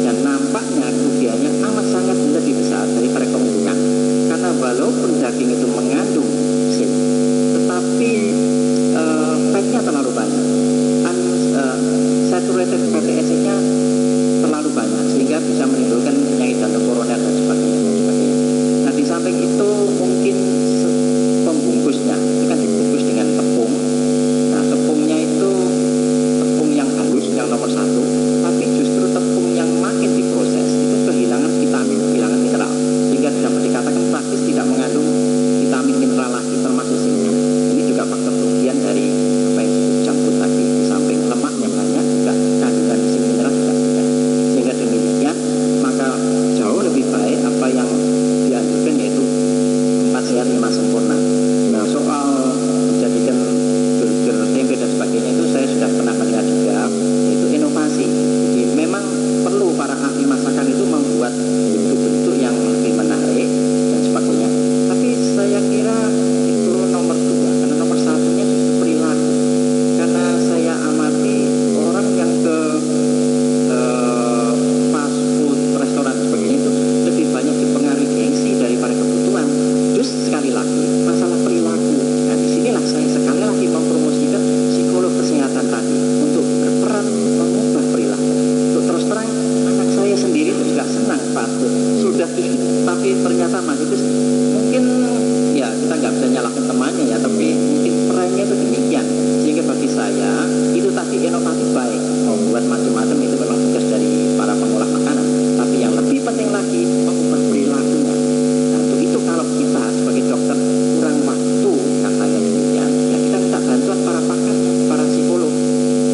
Dan nampaknya kerugiannya amat sangat lebih besar daripada keuntungan. Karena walaupun daging itu mengandung zinc, tetapi fatnya terlalu banyak. Saturated fatty acid-nya terlalu banyak sehingga bisa menimbulkan penyakit jantung koroner dan sebagainya. Nah, di samping itu mungkin pembungkusnya itu kan dibungkus dengan tepung. Nah, tepungnya itu tepung yang halus yang nomor 1, tapi justru tepung yang makin diproses itu kehilangan vitamin, kehilangan mineral, sehingga dapat dikatakan praktis tidak mengandung vitamin mineral lagi termasuk zinc. Ini juga faktor kerugian dari apa yang disebut junk food tadi. Di samping lemaknya banyak, juga kandungan zinc mineral juga banyak. Sehingga demikian maka jauh lebih baik apa yang dianjurkan yaitu 4 sehat 5 sempurna. Nah, soal menjadikan burger, tempe dan sebagainya itu saya sudah pernah melihat juga, yaitu inovasi. Jadi memang perlu para ahli masakan itu membuat bentuk-bentuk yang lebih menarik dan sebagainya. Tapi saya kira itu nomor 2, karena nomor 1-nya justru perilaku. Karena saya amati orang yang ke fast food, restoran dan sebagainya itu lebih banyak dipengaruhi gengsi daripada kebutuhan. Terus sekali lagi masalah perilaku. Nah, disinilah saya sekali lagi mempromosikan psikolog kesehatan tadi untuk berperan mengubah perilaku. Untuk terus terang, anak saya sendiri itu juga senang fast food. Sudah tapi ternyata masih itu mungkin ya kita nggak bisa nyalakan temannya ya, tapi mungkin perannya itu demikian. Sehingga bagi saya itu tadi inovatif baik, membuat macam-macam itu memang tugas dari para pengolah makanan. Tapi yang lebih penting lagi mengubah perilakunya. Nah, untuk itu kalau kita sebagai dokter kurang waktu katanya demikian, ya kita minta bantuan para pakar, para psikolog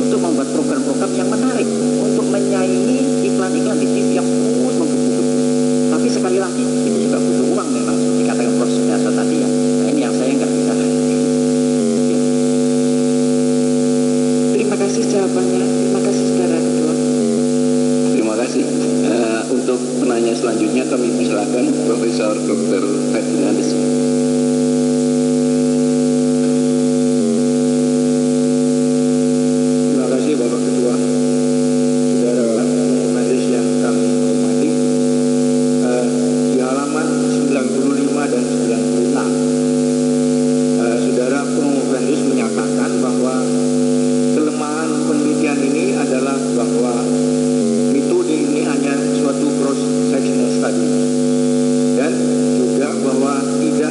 untuk membuat program-program yang menarik untuk menyaingi iklan-iklan di TV yang terus menggebu-gebu. Tapi sekali lagi itu juga butuh uang memang, dikatakan Prof. Sudarso tadi ya. Nah, ini yang saya nggak bisa. Terima kasih jawabannya. Terima kasih saudara ketua. Terima kasih. Untuk penanya selanjutnya kami persilakan Profesor Dr. Ferdinandus. Terima kasih Bapak Ketua, saudara jurnalis yang kami hormati. Di halaman 95 dan 96, saudara Profesor menyatakan bahwa kelemahan penelitian ini adalah bahwa metode ini hanya suatu cross sectional study dan juga bahwa tidak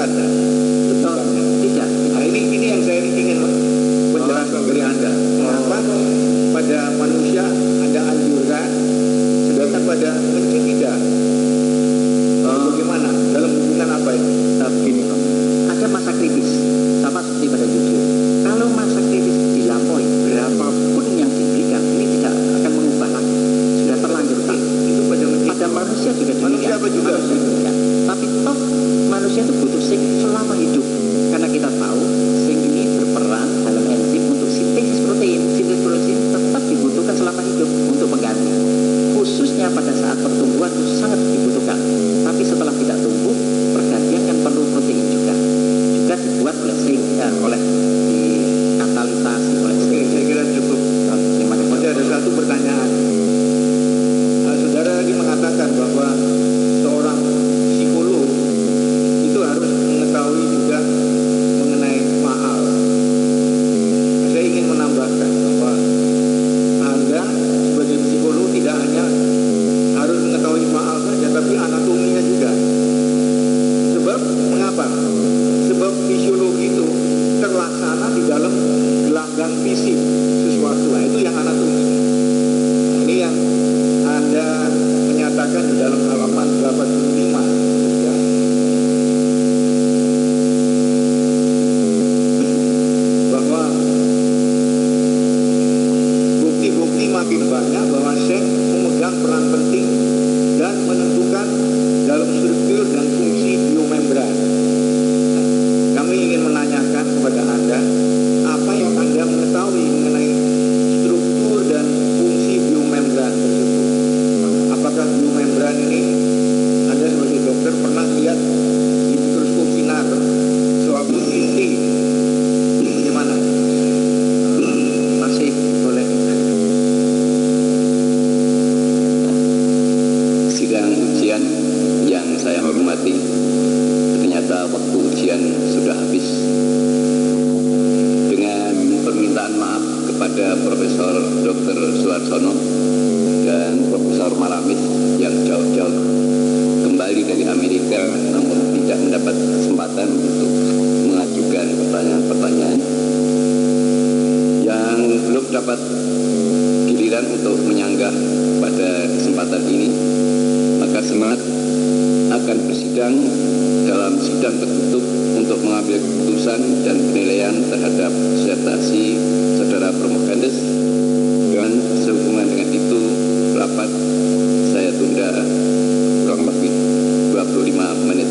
ada. Oh, tidak. Nah ini yang saya ingin menjelaskan dari Anda. Kenapa pada manusia ada anjuran, sedangkan pada kencing tidak? Bagaimana? Dalam hubungan apa itu? Begini Pak, ada masa kritis, sama seperti pada jujur. Kalau masa kritis dilampaui, berapapun yang diberikan, ini tidak akan mengubah lagi. Sudah terlanjur Pak. Itu pada Manusia juga demikian. Manusia apa juga? Manusia demikian. Tapi toh manusia itu butuh sing selama hidup. Karena kita tahu sing ini berperan dalam enzim untuk sintesis protein. Sintesis protein tetap dibutuhkan selama hidup untuk pengganti. Khususnya pada saat pertumbuhan sangat dibutuhkan. Tapi setelah tidak tumbuh, pergantian kan perlu protein juga. Juga dibuat oleh sing, oleh dikatalisasi oleh Oke, sing. saya kira cukup. Terima kasih. Masih ada satu pertanyaan. Saudara tadi mengatakan bahwa seorang psikolog itu harus mengetahui juga mengenai mahal. Saya ingin menambahkan bahwa Anda sebagai psikolog tidak hanya harus mengetahui mahal saja, tapi anatominya juga. Sebab mengapa? Sebab fisiologi itu terlaksana di dalam gelanggang fisik sesuatu. Nah, itu yang anatominya. Ini yang Anda menyatakan di dalam halaman 85 ya. Bahwa bukti-bukti makin banyak bahwa seks memegang peran penting dan menentukan dalam struktur dan fungsi biomembran. Nah, kami ingin menanyakan kepada Anda, apa yang Anda mengetahui mengenai struktur dan fungsi biomembran tersebut? Apakah biomembran ini Anda sebagai dokter pernah lihat di mikroskop sinar suatu inti? Bagaimana? Masih boleh. Sidang ujian yang saya hormati, ternyata waktu ujian sudah habis. Dengan permintaan maaf kepada Profesor Dr. Suarsono dan Profesor Maramis yang jauh-jauh kembali dari Amerika namun tidak mendapat kesempatan untuk mengajukan pertanyaan-pertanyaan yang belum dapat giliran untuk menyanggah pada kesempatan ini, maka semangat akan bersidang dalam sidang tertutup untuk mengambil keputusan dan penilaian terhadap disertasi saudara Promovendes, dan sehubungan dengan itu rapat saya tunda kurang lebih 25 menit.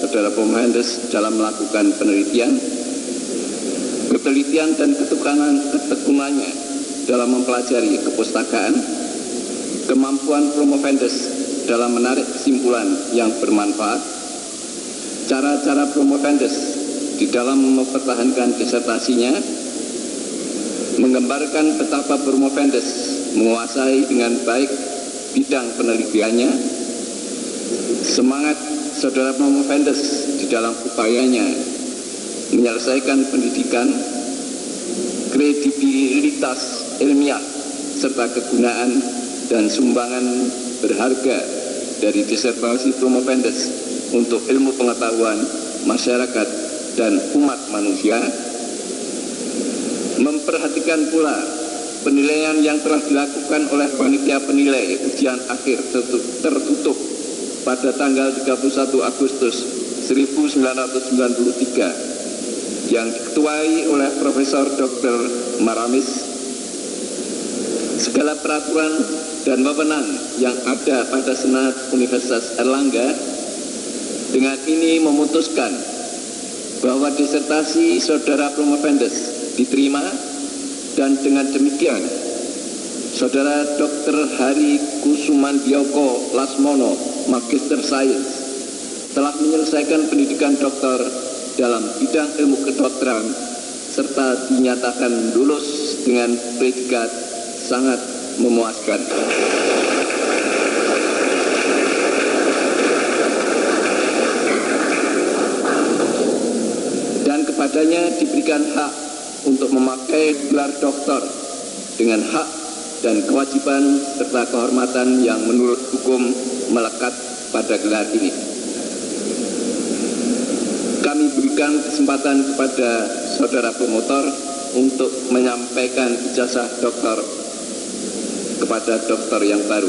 Saudara Promovendes dalam melakukan penelitian dan ketekunannya dalam mempelajari kepustakaan, kemampuan Promovendes dalam menarik kesimpulan yang bermanfaat cara-cara promovendes di dalam mempertahankan disertasinya menggambarkan betapa promovendes menguasai dengan baik bidang penelitiannya, semangat saudara promovendes di dalam upayanya menyelesaikan pendidikan, kredibilitas ilmiah, serta kegunaan dan sumbangan berharga dari disertasi promovendes untuk ilmu pengetahuan masyarakat dan umat manusia, memperhatikan pula penilaian yang telah dilakukan oleh panitia penilai ujian akhir tertutup pada tanggal 31 Agustus 1993 yang diketuai oleh Profesor Dr. Maramis. Segala peraturan dan wewenang yang ada pada Senat Universitas Airlangga dengan ini memutuskan bahwa disertasi saudara promovendes diterima, dan dengan demikian saudara Dr. Hari Kusumandioko Lasmono, Magister Sains, telah menyelesaikan pendidikan doktor dalam bidang ilmu kedokteran serta dinyatakan lulus dengan predikat sangat memuaskan. Dan kepadanya diberikan hak untuk memakai gelar doktor dengan hak dan kewajiban serta kehormatan yang menurut hukum melekat pada gelar ini. Kami berikan kesempatan kepada saudara promotor untuk menyampaikan ijazah doktor kepada doktor yang baru.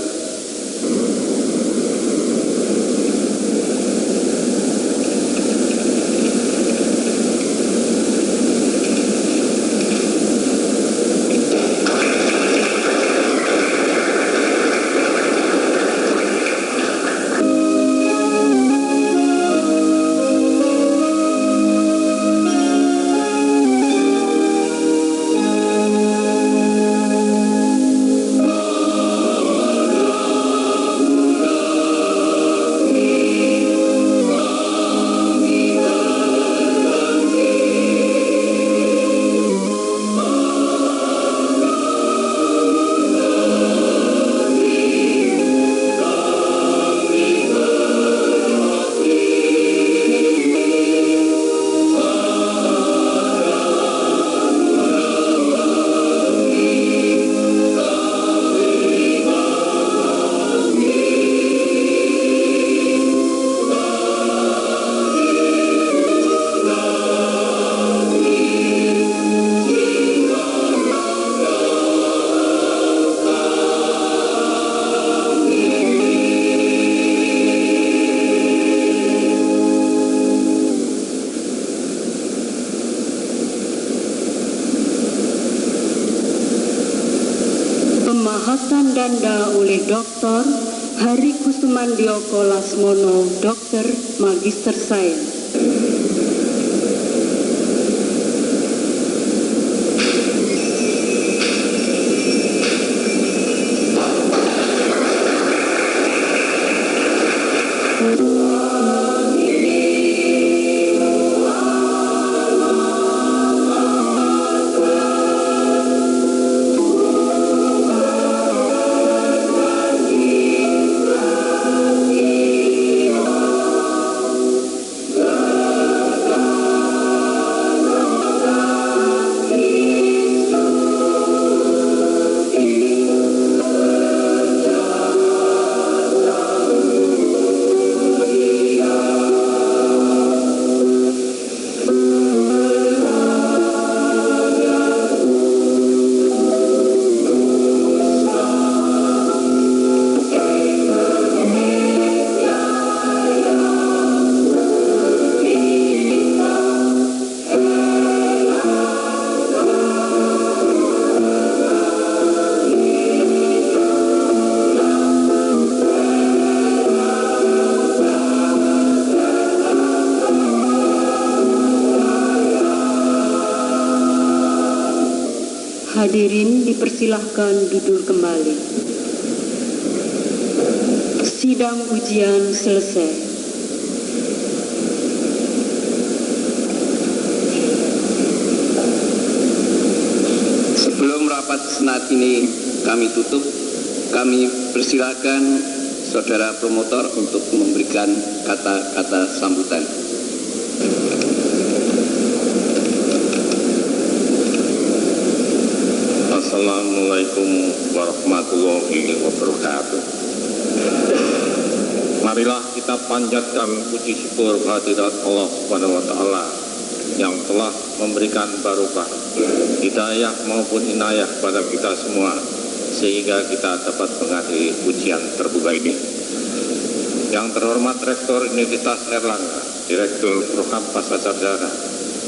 Pembahasan danda oleh Dr. Hari Kusumandioko Lasmono, Dokter Magister Sains. Hadirin dipersilahkan duduk kembali. Sidang ujian selesai. senat ini kami tutup. Kami persilakan saudara promotor untuk memberikan kata-kata sambutan. Assalamualaikum warahmatullahi wabarakatuh. Marilah kita panjatkan puji syukur kehadirat Allah Subhanahu wa taala yang telah memberikan barokah, hidayah maupun inayah pada kita semua sehingga kita dapat menghadiri ujian terbuka ini. Yang terhormat Rektor Universitas Airlangga, Direktur Program Pascasarjana,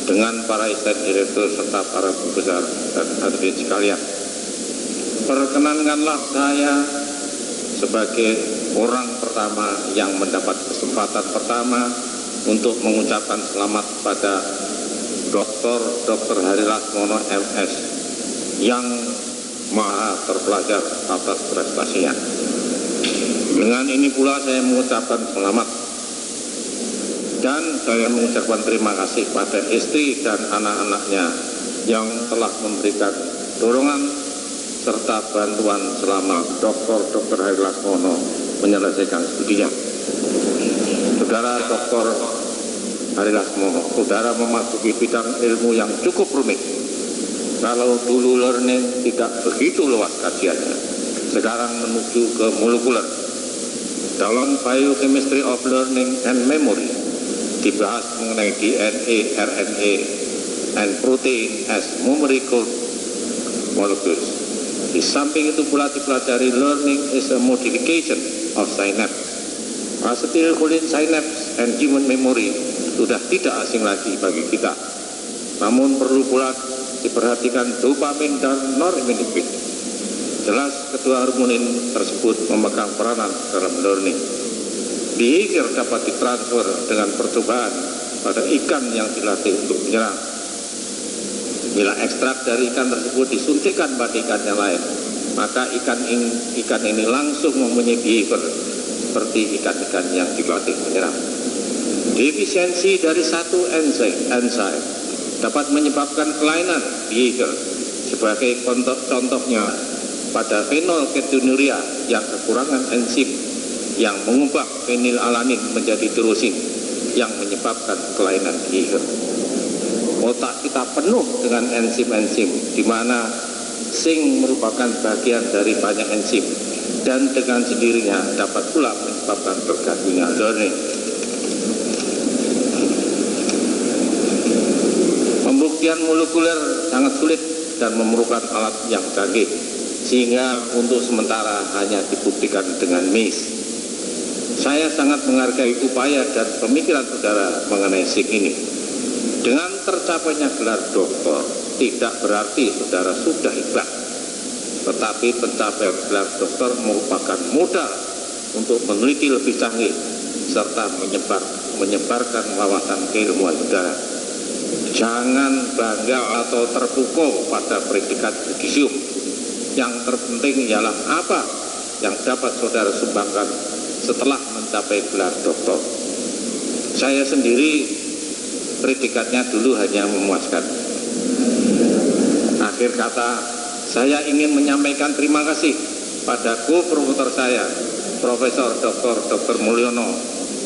dengan para asisten direktur serta para guru besar dan hadirin sekalian, perkenankanlah saya sebagai orang pertama yang mendapat kesempatan pertama untuk mengucapkan selamat pada Dr. Hari Lasmono MS yang maha terpelajar atas prestasinya. Dengan ini pula saya mengucapkan selamat dan saya mengucapkan terima kasih pada istri dan anak-anaknya yang telah memberikan dorongan serta bantuan selama Dr. Hari Lasmono menyelesaikan studinya. Saudara Dr. Hari Lasmono, saudara memasuki bidang ilmu yang cukup rumit. Kalau dulu learning tidak begitu luas kajiannya, sekarang menuju ke molekuler. Dalam biochemistry of learning and memory dibahas mengenai DNA, RNA, and protein as numerical molecules. Di samping itu pula dipelajari learning is a modification of synapse. Acetylcholine synapse and human memory sudah tidak asing lagi bagi kita. Namun perlu pula diperhatikan dopamin dan norepinefrin. Jelas kedua hormonin tersebut memegang peranan dalam learning. Behavior dapat ditransfer dengan percobaan pada ikan yang dilatih untuk menyerang. Bila ekstrak dari ikan tersebut disuntikkan pada ikan yang lain, maka ikan ini langsung mempunyai behavior seperti ikan-ikan yang dilatih menyerang. Defisiensi dari satu enzim dapat menyebabkan kelainan behavior. Sebagai contohnya pada fenolketonuria yang kekurangan enzim yang mengubah fenilalanin menjadi tirosin yang menyebabkan kelainan behavior. Otak kita penuh dengan enzim-enzim di mana zinc merupakan bagian dari banyak enzim dan dengan sendirinya dapat pula menyebabkan terganggunya learning. Pembuktian molekuler sangat sulit dan memerlukan alat yang canggih, sehingga untuk sementara hanya dibuktikan dengan MACE. Saya sangat menghargai upaya dan pemikiran saudara mengenai zinc ini. Dengan tercapainya gelar doktor tidak berarti saudara sudah hebat, tetapi pencapaian gelar doktor merupakan modal untuk meneliti lebih canggih serta menyebarkan wawasan keilmuan saudara. Jangan bangga atau terpukau pada predikat yudisium. Yang terpenting ialah apa yang dapat saudara sumbangkan setelah mencapai gelar doktor. Saya sendiri predikatnya dulu hanya memuaskan. Akhir kata, saya ingin menyampaikan terima kasih pada co-promotor saya, Profesor Dr. Mulyono,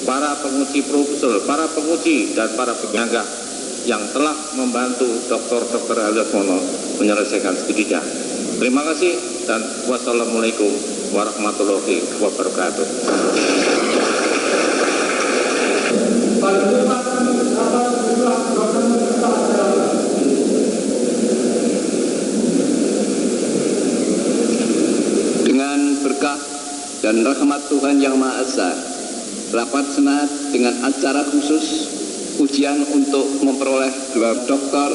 para penguji proposal, para penguji dan para penyangga yang telah membantu Dr. Hari Lasmono menyelesaikan studinya. Terima kasih dan wassalamualaikum warahmatullahi wabarakatuh. Dengan berkah dan rahmat Tuhan Yang Maha Esa, rapat senat dengan acara khusus ujian untuk memperoleh gelar doktor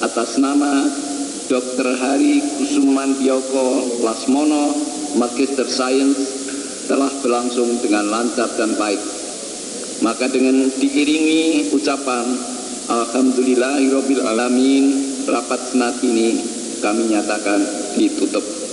atas nama Dr. Hari Kusumandioko Lasmono, Magister Sains, telah berlangsung dengan lancar dan baik. Maka dengan diiringi ucapan Alhamdulillahirabbil alamin, rapat senat ini kami nyatakan ditutup.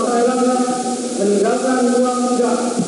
Erlangga meninggalkan ruang sidang.